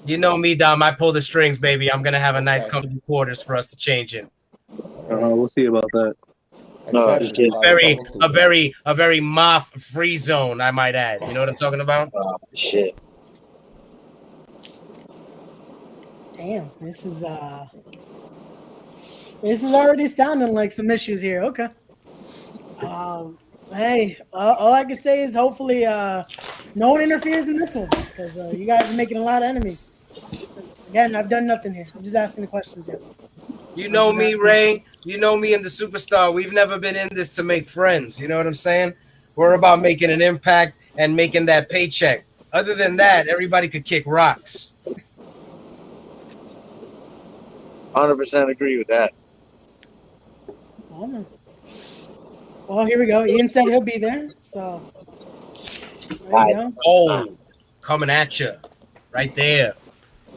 You know me, Dom. I pull the strings, baby. I'm gonna have a nice, comfortable quarters for us to change in. we'll see about that. No, shit. A very Moff free zone, I might add. You know what I'm talking about? Oh, shit. Damn, this is already sounding like some issues here. Okay. Hey, all I can say is hopefully no one interferes in this one because you guys are making a lot of enemies. Again, I've done nothing here. I'm just asking the questions here. You know me, Ray. You know me and the Superstar. We've never been in this to make friends. You know what I'm saying? We're about making an impact and making that paycheck. Other than that, everybody could kick rocks. 100% agree with that. Well, here we go. Ian said he'll be there. So, there you go. Oh, coming at you. Right there.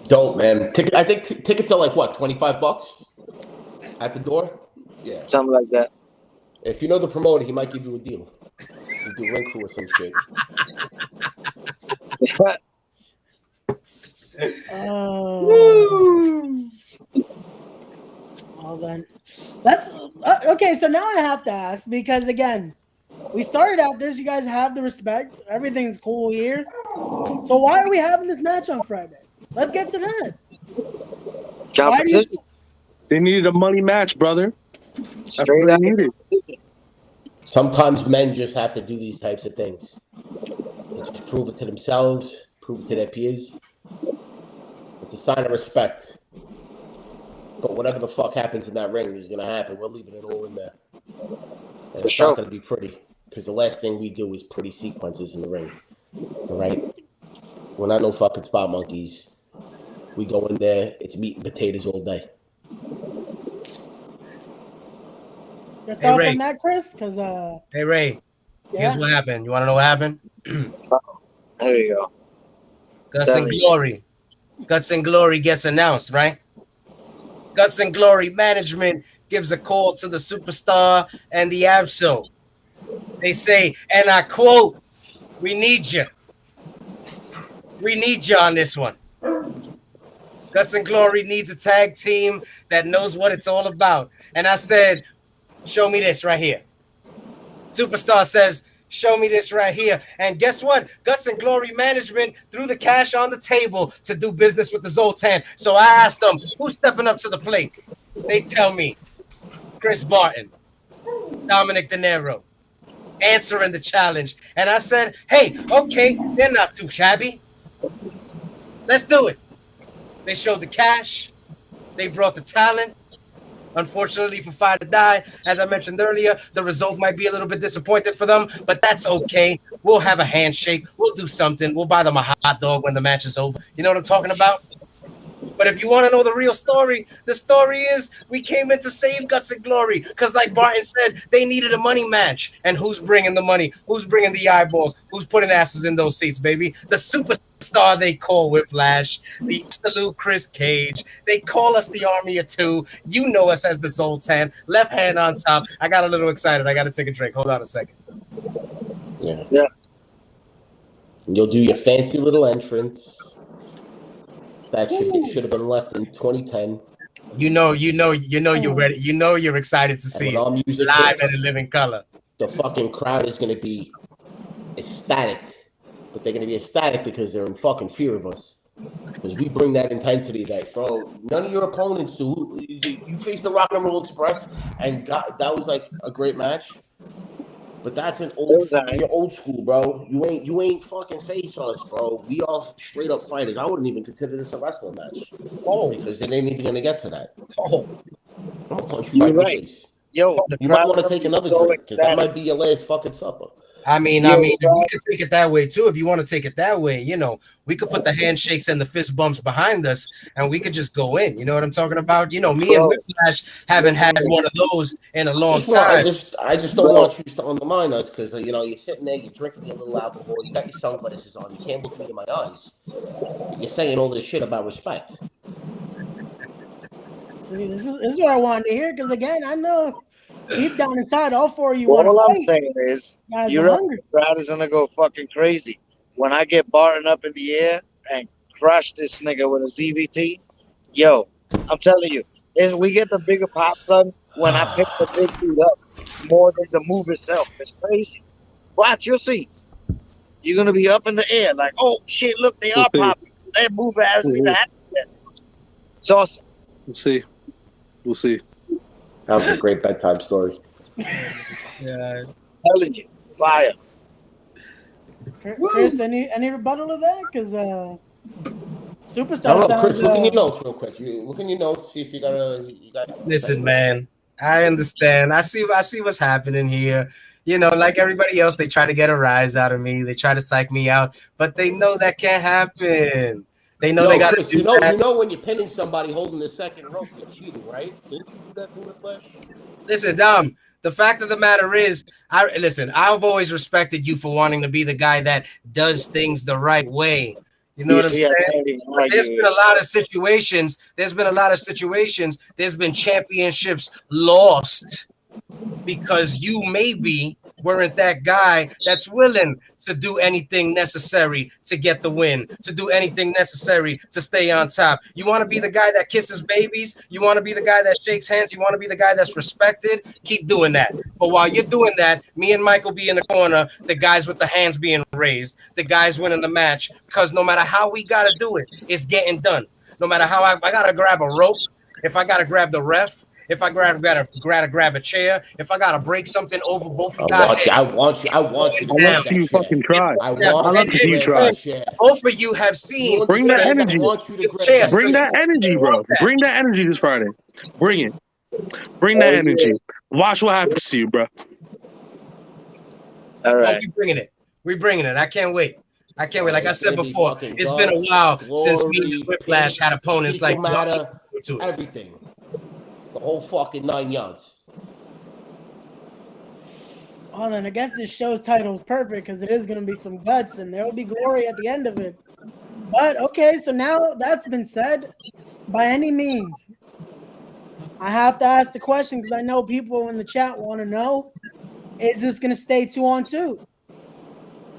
Dope, man. I think tickets are like what, $25 at the door? Yeah. Something like that. If you know the promoter, he might give you a deal. You do ring crew or some shit. Well then, that's okay. So now I have to ask because again, we started out this. You guys have the respect. Everything's cool here. So why are we having this match on Friday? Let's get to that. Competition. They needed a money match, brother. Straight up. Sometimes men just have to do these types of things. They just prove it to themselves, prove it to their peers. It's a sign of respect. But whatever the fuck happens in that ring is going to happen. We're leaving it all in there. And it's not going to be pretty. Because the last thing we do is pretty sequences in the ring. All right? We're not no fucking spot monkeys. We go in there, it's meat and potatoes all day. Your thoughts on that, Kris? Hey, Ray. Here's what happened. You want to know what happened? There you go. Guts and Glory. Guts and Glory gets announced, right? Guts and Glory management gives a call to the Superstar and the Absol. They say, and I quote, "We need you. We need you on this one." Guts and Glory needs a tag team that knows what it's all about. And I said, show me this right here. Superstar says, show me this right here. And guess what? Guts and Glory management threw the cash on the table to do business with the Zoltan. So I asked them, who's stepping up to the plate? They tell me, Chris Barton, Dominick Denaro, answering the challenge. And I said, hey, okay, they're not too shabby. Let's do it. They showed the cash. They brought the talent. Unfortunately for Fight or Die, as I mentioned earlier, the result might be a little bit disappointed for them, but that's okay. We'll have a handshake. We'll do something. We'll buy them a hot dog when the match is over. You know what I'm talking about? But if you want to know the real story, the story is we came in to save Guts and Glory because, like Barton said, they needed a money match. And who's bringing the money? Who's bringing the eyeballs? Who's putting asses in those seats, baby? The superstar they call Whiplash. The salute Kris Kage. They call us the Army of Two. You know us as the Zoltan. Left hand on top. I got a little excited. I got to take a drink. Hold on a second. Yeah. You'll do your fancy little entrance. That should have been left in 2010. You know you're ready. You know you're excited to see it live and in living color. The fucking crowd is going to be ecstatic. But they're going to be ecstatic because they're in fucking fear of us. Because we bring that intensity that, bro, none of your opponents do. You faced the Rock and Roll Express, and that was like a great match. But that's an you're old school, bro. You ain't fucking face us, bro. We are straight up fighters. I wouldn't even consider this a wrestling match. Oh, because it ain't even gonna get to that. Oh, I'm gonna punch you right in the face. Yo, you might want to take another drink because that might be your last fucking supper. I mean, we could take it that way too. If you want to take it that way, you know, we could put the handshakes and the fist bumps behind us, and we could just go in. You know what I'm talking about? You know, me and Whiplash haven't had one of those in a long time. I just don't want you to undermine us because you know you're sitting there, you're drinking your little alcohol, you got your sunglasses on, you can't look me in my eyes. You're saying all this shit about respect. See, this is what I wanted to hear because again, I know. Deep down inside, all four of you want to All fight. I'm saying is, the crowd is gonna go fucking crazy when I get Barton up in the air and crush this nigga with a ZVT. Yo, I'm telling you, we get the bigger pop, son. When I pick the big dude up, more than the move itself. It's crazy. Watch, you'll see. You're gonna be up in the air, like, oh shit, look, they are popping. They move as it's awesome. We'll see. That was a great bedtime story. Yeah, telling you, fire. Kris, any rebuttal to that? Because Superstar sounds. Kris, look in your notes real quick. Look in your notes, see if you got. Listen, man, I understand. I see what's happening here. You know, like everybody else, they try to get a rise out of me. They try to psych me out, but they know that can't happen. They know they got to do that. You know when you're pinning somebody holding the second rope, you're cheating, right? Didn't you do that to Whiplash? Listen, Dom, the fact of the matter is, I've always respected you for wanting to be the guy that does things the right way. You know what I'm saying? There's been a lot of situations. There's been championships lost because you maybe weren't that guy that's willing to do anything necessary to get the win, to do anything necessary to stay on top. You want to be the guy that kisses babies? You want to be the guy that shakes hands? You want to be the guy that's respected? Keep doing that. But while you're doing that, me and Mike will be in the corner, the guys with the hands being raised, the guys winning the match, because no matter how we got to do it, it's getting done. No matter how if I got to grab a rope, if I got to grab the ref, if I grab a chair, if I gotta break something over both of guys, I want you. I want to see you fucking try. I want to see you try. Both of you have seen. Bring that energy. Bring that energy, bro. Bring that energy this Friday. Bring it. Bring that energy. Watch what happens to you, bro. All right. We're bringing it. I can't wait. Like I said before, it's been a while since me and Whiplash had opponents like everything. The whole fucking 9 yards. Oh, then I guess this show's title is perfect because it is going to be some guts and there will be glory at the end of it. But okay, so now that's been said, by any means, I have to ask the question because I know people in the chat want to know: is this going to stay 2-on-2?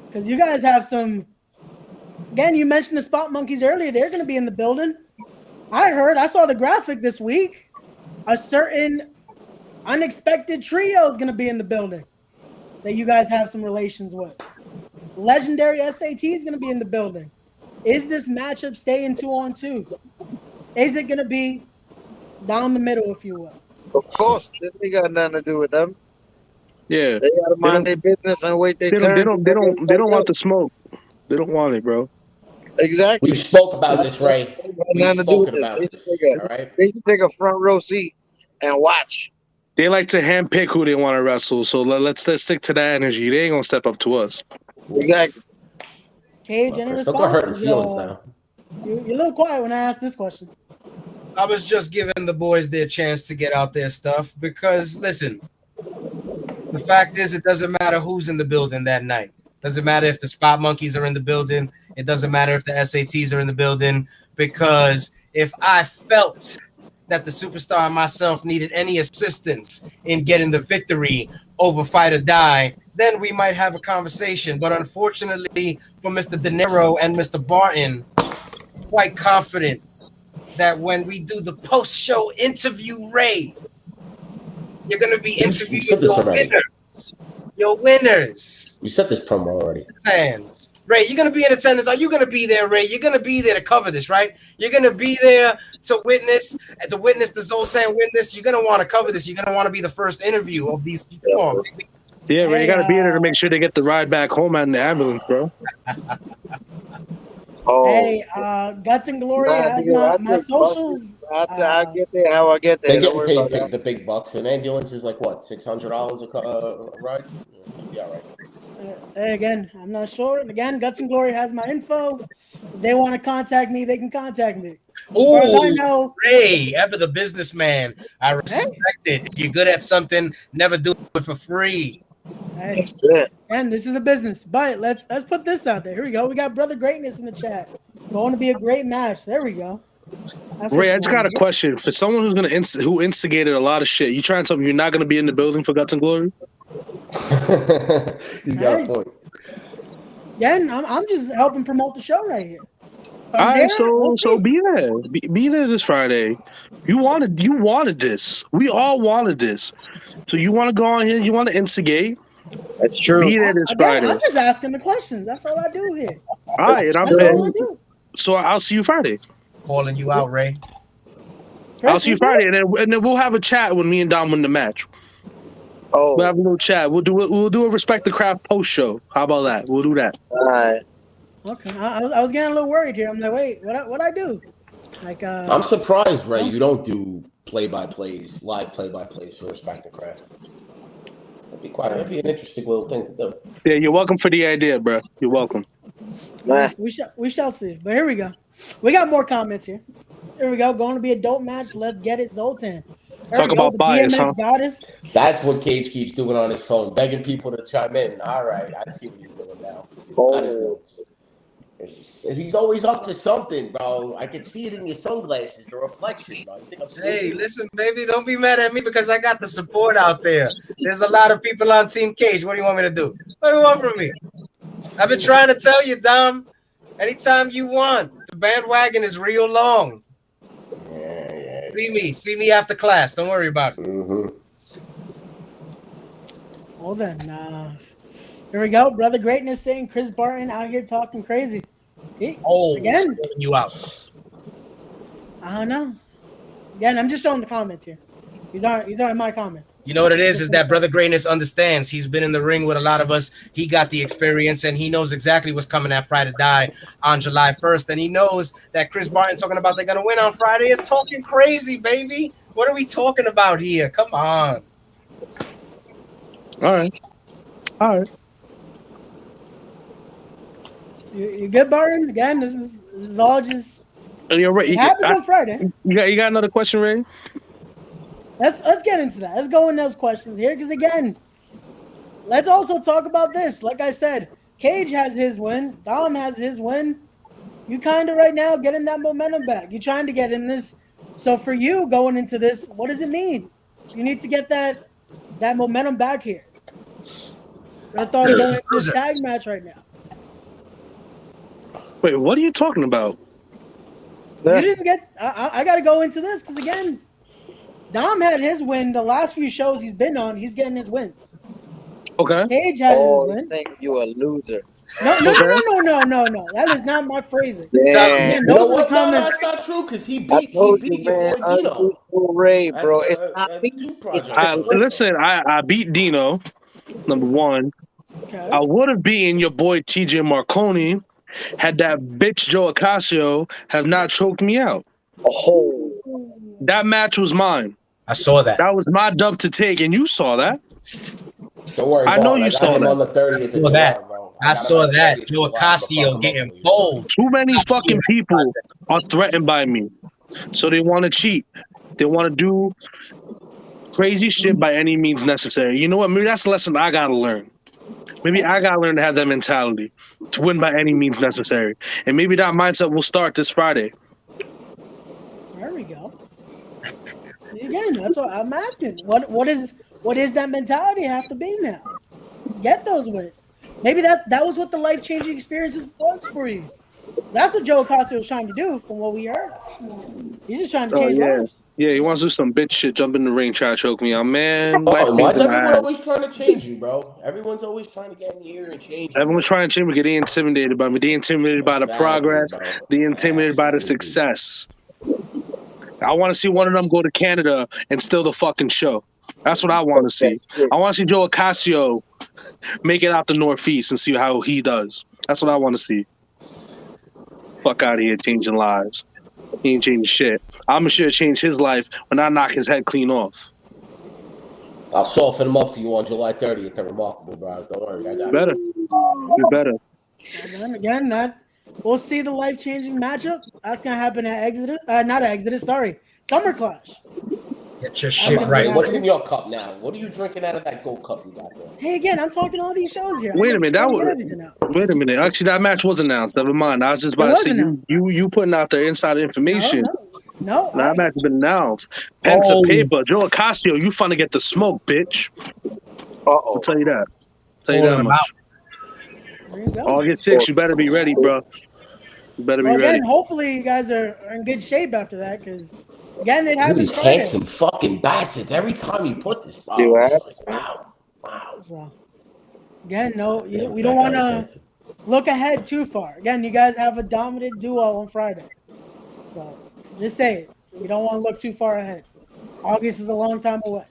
Because you guys have some. Again, you mentioned the Spot Monkeys earlier; they're going to be in the building. I saw the graphic this week. A certain unexpected trio is going to be in the building that you guys have some relations with. Legendary SAT is going to be in the building. Is this matchup staying 2-on-2? Is it going to be down the middle, if you will? Of course, this ain't got nothing to do with them. Yeah, they got to mind their business and wait their turn. They don't want the smoke. They don't want it, bro. Exactly. We spoke about this, Ray. We've Nothing to do with spoken about this. this. All All right. They should take a front row seat and watch. They like to handpick who they want to wrestle, so let's stick to that energy. They ain't gonna step up to us. Exactly. Cage, Well, any Chris, don't go hurting response? feelings now. You're a little quiet when I asked this question. I was just giving the boys their chance to get out their stuff because, listen, the fact is, it doesn't matter who's in the building that night. Doesn't matter if the spot monkeys are in the building. It doesn't matter if the SATs are in the building, because if I felt that the superstar and myself needed any assistance in getting the victory over Fight or Die, then we might have a conversation. But unfortunately for Mr. Denaro and Mr. Barton, quite confident that when we do the post-show interview, Ray, you're going to be interviewing your winners. Your winners. You said this promo already. Ray, you're going to be in attendance. Are you going to be there, Ray? You're going to be there to cover this, right? You're going to be there to witness the Zoltan witness. You're going to want to cover this. You're going to want to be the first interview of these. Come on, baby. Yeah, Ray, you got to be there to make sure they get the ride back home in the ambulance, bro. Hey, Guts and Glory has my socials. I get there how I get there. They get paid the big bucks. An ambulance is like what, $600 a ride? Yeah, right. Hey, again, I'm not sure. Again, Guts and Glory has my info. If they want to contact me, they can contact me. Oh, I know, Ray, ever the businessman. I respect it. If you're good at something, never do it for free. Hey, and this is a business, but let's put this out there. Here we go. We got Brother Greatness in the chat. Going to be a great match. There we go. Ray, I just got a question for someone who instigated a lot of shit. You trying to tell me you're not going to be in the building for Guts and Glory? You got a point. Again, I'm just helping promote the show right here. All right, so be there. Be there this Friday. You wanted this. We all wanted this. So you want to go on here, you want to instigate. That's true. Be there this Friday. I'm just asking the questions. That's all I do here. All right, and That's all I do. So I'll see you Friday. Calling you out, Ray. I'll see you Friday, and then we'll have a chat when me and Dom win the match. Oh, We'll have a little chat. We'll do a Respect the Craft post show. How about that? We'll do that. all right. Okay, I was getting a little worried here. I'm like, wait, what I do? Like, I'm surprised, Ray, you don't do play-by-plays, live play-by-plays for Respect the Craft. That'd be an interesting little thing to do. Yeah, you're welcome for the idea, bro. You're welcome. We shall see. But here we go. We got more comments here. Here we go. Going to be a dope match. Let's get it, Zoltan. Talk about bias, huh? Goddess. That's what Kage keeps doing on his phone, begging people to chime in. All right, I see what he's doing now. It's not his notes. He's always up to something, bro. I can see it in your sunglasses, the reflection, bro. You think I'm Hey, listen, baby, don't be mad at me because I got the support out there. There's a lot of people on Team Kage. What do you want me to do? What do you want from me? I've been trying to tell you, Dom. Anytime you want. The bandwagon is real long. Yeah. See me after class. Don't worry about it. Mm-hmm. Well then, here we go. Brother Greatness saying Chris Barton out here talking crazy. Again, you out. I don't know. Again, I'm just showing the comments here. These aren't my comments. You know what it is that Brother Greatness understands. He's been in the ring with a lot of us. He got the experience, and he knows exactly what's coming at Friday Die on July 1st. And he knows that Chris Barton talking about they're going to win on Friday is talking crazy, baby. What are we talking about here? Come on. All right. You good, Barton? Again, this is all just You're right. happens on Friday. You got another question, Ray? Let's get into that. Let's go in those questions here, because again, let's also talk about this. Like I said, Kage has his win. Dom has his win. You kind of right now getting that momentum back. You're trying to get in this. So for you going into this, what does it mean? You need to get that momentum back here. I thought going into this tag match right now. Wait, what are you talking about? You didn't get. I got to go into this because again, Dom had his win the last few shows he's been on. He's getting his wins. Okay. Kage had his win. Think you a loser. No. That is not my phrasing. Yeah. You know what? No, that's not true because he beat your boy Dino. Ray, bro. It's not me. Listen, I beat Dino, number one. Okay. I would have beaten your boy TJ Marconi, had that bitch Joe Ocasio have not choked me out. Oh, That match was mine. I saw that. That was my dub to take, and you saw that. Don't worry, I know Barton. you I got saw him that. on the 30th of saw July, that. bro. I got him saw on the that. 30th of Joe July. I'm gonna fuck Ocasio him getting up for you. bold. Too many fucking people are threatened by me, so they want to cheat. They want to do crazy shit by any means necessary. You know what? Maybe that's a lesson I gotta learn. Maybe I gotta learn to have that mentality to win by any means necessary, and maybe that mindset will start this Friday. There we go. Again, that's what I'm asking. What is that mentality have to be now? Get those wins. Maybe that was what the life-changing experiences was for you. That's what Joe Ocasio was trying to do, from what we heard. He's just trying to change lives. Yeah, he wants to do some bitch shit, jump in the ring, try to choke me out. Man, Barton, why is my everyone ass. always trying to change you, bro? Everyone's always trying to get in here and change you. Everyone's trying to change me because they intimidated by me. They intimidated by the Exactly, progress. bro. They intimidated by the Absolutely. success. I want to see one of them go to Canada and steal the fucking show. That's what I want to see. I want to see Joe Ocasio make it out the Northeast and see how he does. That's what I want to see. Fuck out of here changing lives. He ain't changing shit. I'm sure change his life when I knock his head clean off. I'll soften him up for you on July 30th. They're remarkable, bro. Don't worry. I got You better. You better. And then again, that we'll see the life-changing matchup. That's gonna happen at Exodus. Not at Exodus. Sorry, Summer Clash. Get your shit Okay. right. What's in your cup now? What are you drinking out of that gold cup you got there? Hey, again, I'm talking all these shows here. Wait a minute, I'm trying to get everything out. Wait a minute. Actually, that match was announced. Never mind. I was just about to was say announced. you putting out the insider information. No. That match has been announced. Pen to paper. Joe Ocasio, you finna get the smoke, bitch. I'll tell you that. Tell you that much. There you go. August 6th, you better be ready, bro. You better be Well, ready. again, hopefully you guys are in good shape after that, because again, it Look at happens these Friday. handsome fucking bastards. Every time you put this, See what it's like, wow. So, again, we don't want to look ahead too far. Again, you guys have a dominant duo on Friday, so just say it. We don't want to look too far ahead. August is a long time away.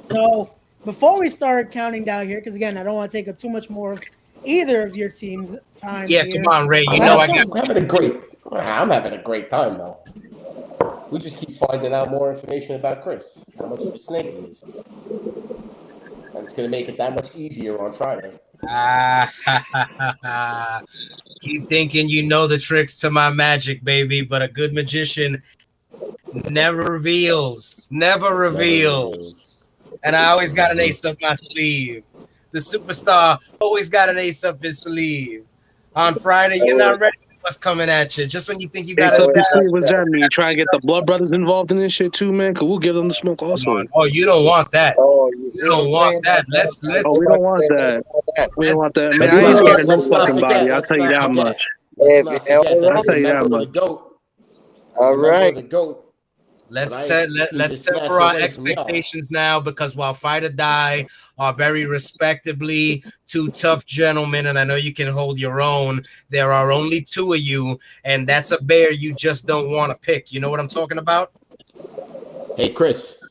So before we start counting down here, because again, I don't want to take up too much more of either of your team's time. Yeah, here. come on, Ray. You know I got. I'm having a great time though. We just keep finding out more information about Kris, how much of a snake he is, and it's gonna make it that much easier on Friday. Keep thinking you know the tricks to my magic, baby, but a good magician never reveals. And I always got an ace up my sleeve. The superstar always got an ace up his sleeve. On Friday, you're not ready for what's coming at you. Just when you think you got Ace up your to sleeve, what's that mean? You try and get the Blood Brothers involved in this shit too, man? Because we'll give them the smoke also. Oh, you don't want that. Oh, You don't want that. Let's Oh, we don't want that. We don't want that. Man, Let's I ain't not- scared of no let's not fucking forget, body. I'll let's tell you not that forget. much. Let's not forget that I'll he's tell a you that member of much. the GOAT. All right. The GOAT. Let's But let's this temper match our away from y'all. expectations now, because while Fight or Die are very respectably two tough gentlemen, and I know you can hold your own, there are only two of you, and that's a bear you just don't want to pick. You know what I'm talking about? Hey, Kris.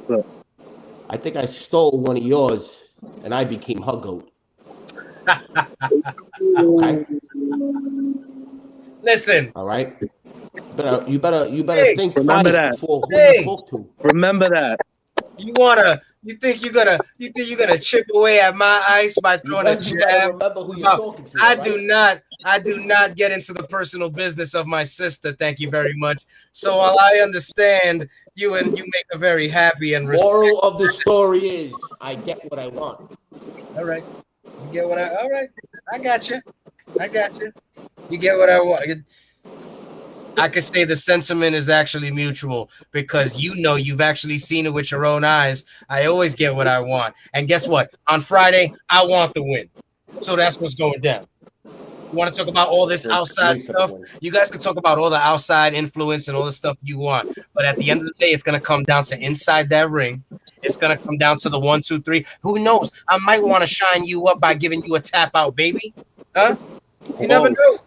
What? I think I stole one of yours, and I became her GOAT. Okay. Listen. All right. You better Hey, think remember twice that. before who Hey. you spoke to. Remember that. You think you're gonna chip away at my ice by throwing a You better jab? remember who you're No, talking to. I right? do not get into the personal business of my sister. Thank you very much. So while I understand you make her very happy and Moral of the story is, I get what I want. all right. You get what all right. I got you. You get what I want. I could say the sentiment is actually mutual, because you've actually seen it with your own eyes. I always get what I want. And guess what? On Friday, I want the win. So that's what's going down. You want to talk about all this outside stuff? You guys can talk about all the outside influence and all the stuff you want. But at the end of the day, it's going to come down to inside that ring. It's going to come down to the 1, 2, 3. Who knows? I might want to shine you up by giving you a tap out, baby. Huh? You never know.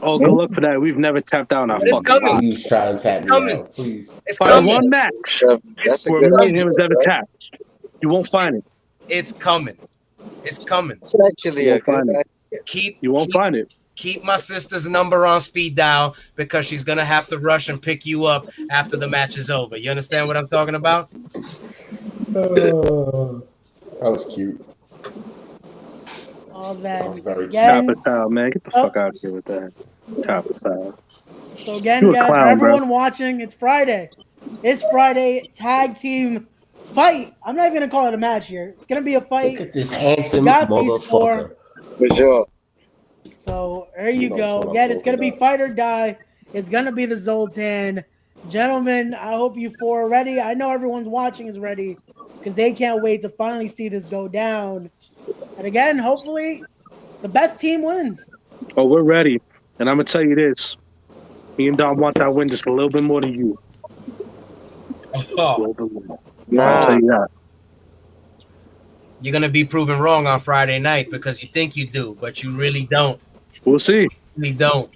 Oh, good luck for that. We've never tapped out on our But it's fucking coming. body. Please try and tap me coming. out, please. It's Find coming. one match That's a where good me and him has idea, ever right? tapped. You won't find it. It's coming. It's coming. It's actually You a won't find good it. You won't find it. Keep my sister's number on speed dial because she's gonna have to rush and pick you up after the match is over. You understand what I'm talking about? That was cute. All That that was very cute. again. Top of town, man. Get the fuck out of here with that. Top of town. So again, You a guys, for clown, everyone watching, it's Friday. It's Friday tag team fight. I'm not even gonna call it a match here. It's gonna be a fight. Look at this handsome Got these four. motherfucker. For sure. So there you That's go. what I'm Again, it's gonna talking be about. fight or die. It's gonna be the Zoltan. Gentlemen, I hope you four are ready. I know everyone's watching is ready because they can't wait to finally see this go down. And again, hopefully, the best team wins. Oh, we're ready. And I'm gonna tell you this. Me and Dom want that win just a little bit more than you. A Oh, little bit more. I'll Nah. tell you that. you're gonna be proven wrong on Friday night because you think you do, but you really don't. We'll see. Really don't.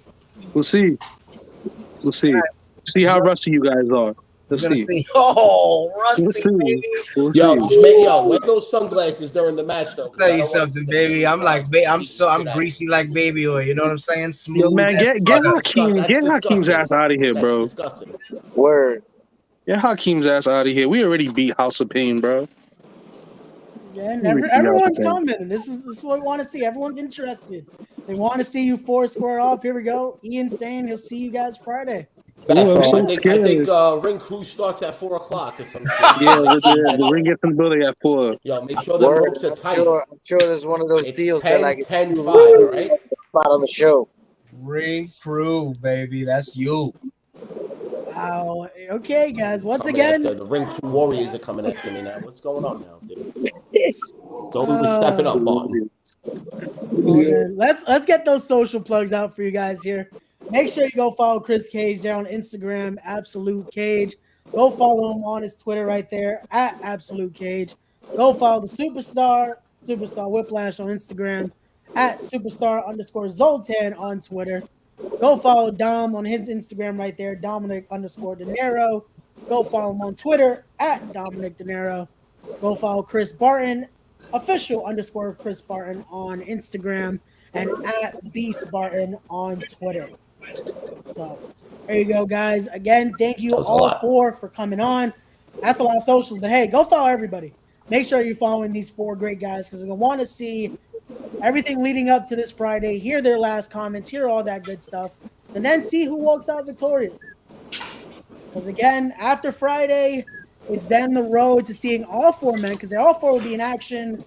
We'll see. We'll see. See how rusty you guys are. We're Let's gonna see. see. Oh, We'll Rusty, see. baby. We'll Yo, see. wear those sunglasses during the match, though. Tell you something, baby. I'm like, I'm greasy like baby oil. You know what I'm saying? Smooth. Yo, man, as get butter. Hakeem, That's get Hakeem's disgusting. ass out of here, That's bro. disgusting. Word. Get Hakeem's ass out of here. We already beat House of Pain, bro. Again, We really everyone's got coming. This is what we want to see. Everyone's interested. They want to see you four square off. Here we go. Ian saying he'll see you guys Friday. Back, Ooh, I'm bro. so I think scared. ring crew starts at 4 o'clock or something. Yeah, the ring gets in the building at 4. Yo, make sure the Word. ropes are tight. I'm sure there's one of those It's deals 10, that like 10, 5, right? part of the show. Ring crew, baby. That's you. Wow. Okay, guys. Once Coming again, after- the ring crew warriors are coming after me now. What's going on now, dude? Don't be stepping up, Barton. well, then, let's get those social plugs out for you guys here. Make sure you go follow Kris Kage there on Instagram, Absolute Kage. Go follow him on his Twitter right there at Absolute Kage. Go follow the Supastarwhiplash on Instagram at Superstar_Zoltan on Twitter. Go follow Dom on his Instagram right there, Dominick_Denaro. Go follow him on Twitter at Dominick Denaro. Go follow Chris Barton, official_Chris Barton on Instagram, and at Beast Barton on Twitter. So there you go, guys. Again, thank you That was a all lot. four for coming on. That's a lot of socials, but hey, go follow everybody. Make sure you're following these four great guys because we're going to want to see everything leading up to this Friday, hear their last comments, hear all that good stuff, and then see who walks out victorious. Because again, after Friday, it's then the road to seeing all four men because they all four will be in action.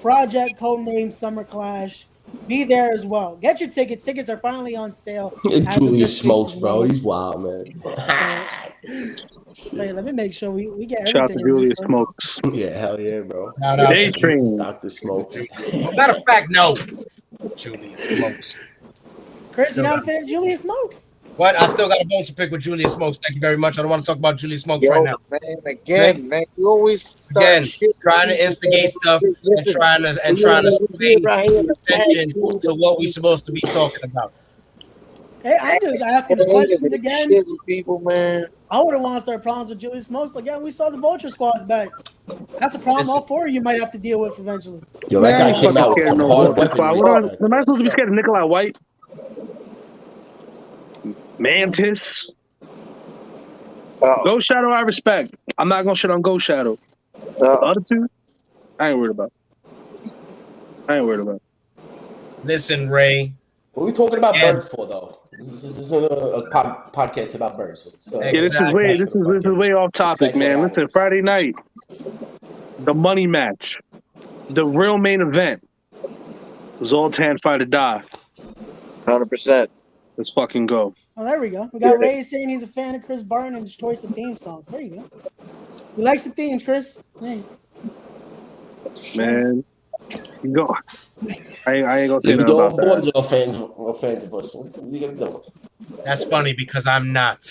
Project Codename Summer Clash. Be there as well. Get your tickets. Tickets are finally on sale. as of Julius this smokes, week. bro. He's wild, man. Wait, let me make sure we get Shout out to everything. Julius Smokes. Yeah, hell yeah, bro. Shout out Day to Train. Dr. Smokes. Matter of fact, no. Julius Smokes. Chris, you're not a fan of Julius Smokes? What? I still got a bone to pick with Julius Smokes. Thank you very much. I don't want to talk about Julius Smokes Yo, right now. man, again, man, you always start Again, shit trying to instigate stuff and trying to sway attention to what we're supposed to be talking about. Hey, I'm just asking the questions again. People, man. I wouldn't want to start problems with Julius Smokes. Again, we saw the Vulture Squad's back. That's a problem Listen. all four of you might have to deal with eventually. Yo, that guy Man, came out with fucking some scared hard no weaponry. What am I supposed to be scared of Nikolai White? Mantis? Oh, Ghost Shadow, I respect. I'm not gonna shit on Ghost Shadow. The other two, I ain't worried about. Listen, Ray. What are we talking about Yeah. birds for, though? This isn't a podcast about birds. It's, Yeah, this is Exactly. way off topic, Segment man. hours. Listen, Friday night, the money match, the real main event, Zoltan fight or die. 100%. Let's fucking go. Oh, there we go. We got Ray saying he's a fan of Chris Barton and his choice of theme songs. There you go. He likes the themes, Chris. Hey. Man, you go. I ain't gonna say If nothing your about that. boys are fans of us, what are you gonna do? That's funny because I'm not.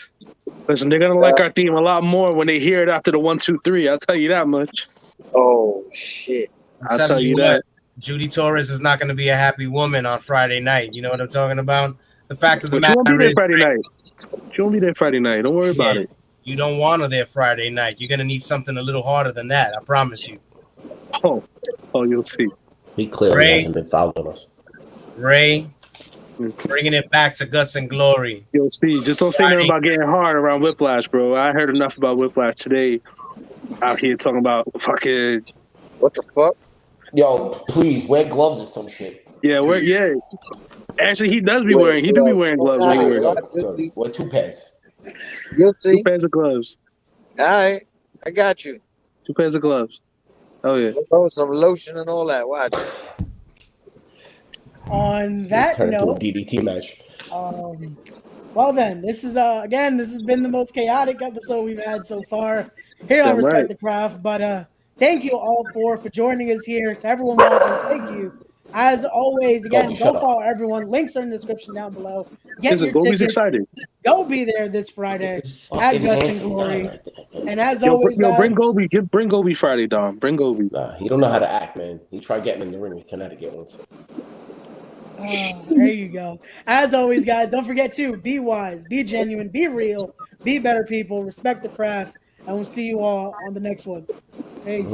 Listen, they're gonna like our theme a lot more when they hear it after the 1, 2, 3. I'll tell you that much. Oh, shit. I'll telling tell you what, that. Judy Torres is not going to be a happy woman on Friday night. You know what I'm talking about? The fact of the But you won't be matter there is, Friday night. You won't be there Friday night. Don't worry about Yeah. it. you don't want her there Friday night. You're going to need something a little harder than that. I promise you. Oh, you'll see. He clearly Ray. hasn't been following us. Ray, bringing it back to Guts and Glory. Yo, Steve, just don't say nothing about getting hard around Whiplash, bro. I heard enough about Whiplash today. Out here talking about fucking. What the fuck? Yo, please wear gloves or some shit. Yeah, actually, he does be wearing. He do be wearing gloves when he wears. Wear 2 pairs. Guilty. 2 pairs of gloves. All right, I got you. 2 pairs of gloves. Oh yeah. Some lotion and all that. Watch. On that Turn into a note, DDT match. well then, this is again, this has been the most chaotic episode we've had so far here on Respect the Craft. But thank you all for joining us here. To everyone watching, thank you. As always, again, go follow everyone. Links are in the description down below. Get your tickets. Excited. Go be there this Friday at Guts and Glory. And as always, bring Gobi. Bring Gobi Friday, Dom. Bring Gobi. Nah, he don't know how to act, man. He tried getting in the ring in Connecticut once. There you go. As always, guys, don't forget to be wise, be genuine, be real, be better people, respect the craft, and we'll see you all on the next one. Peace.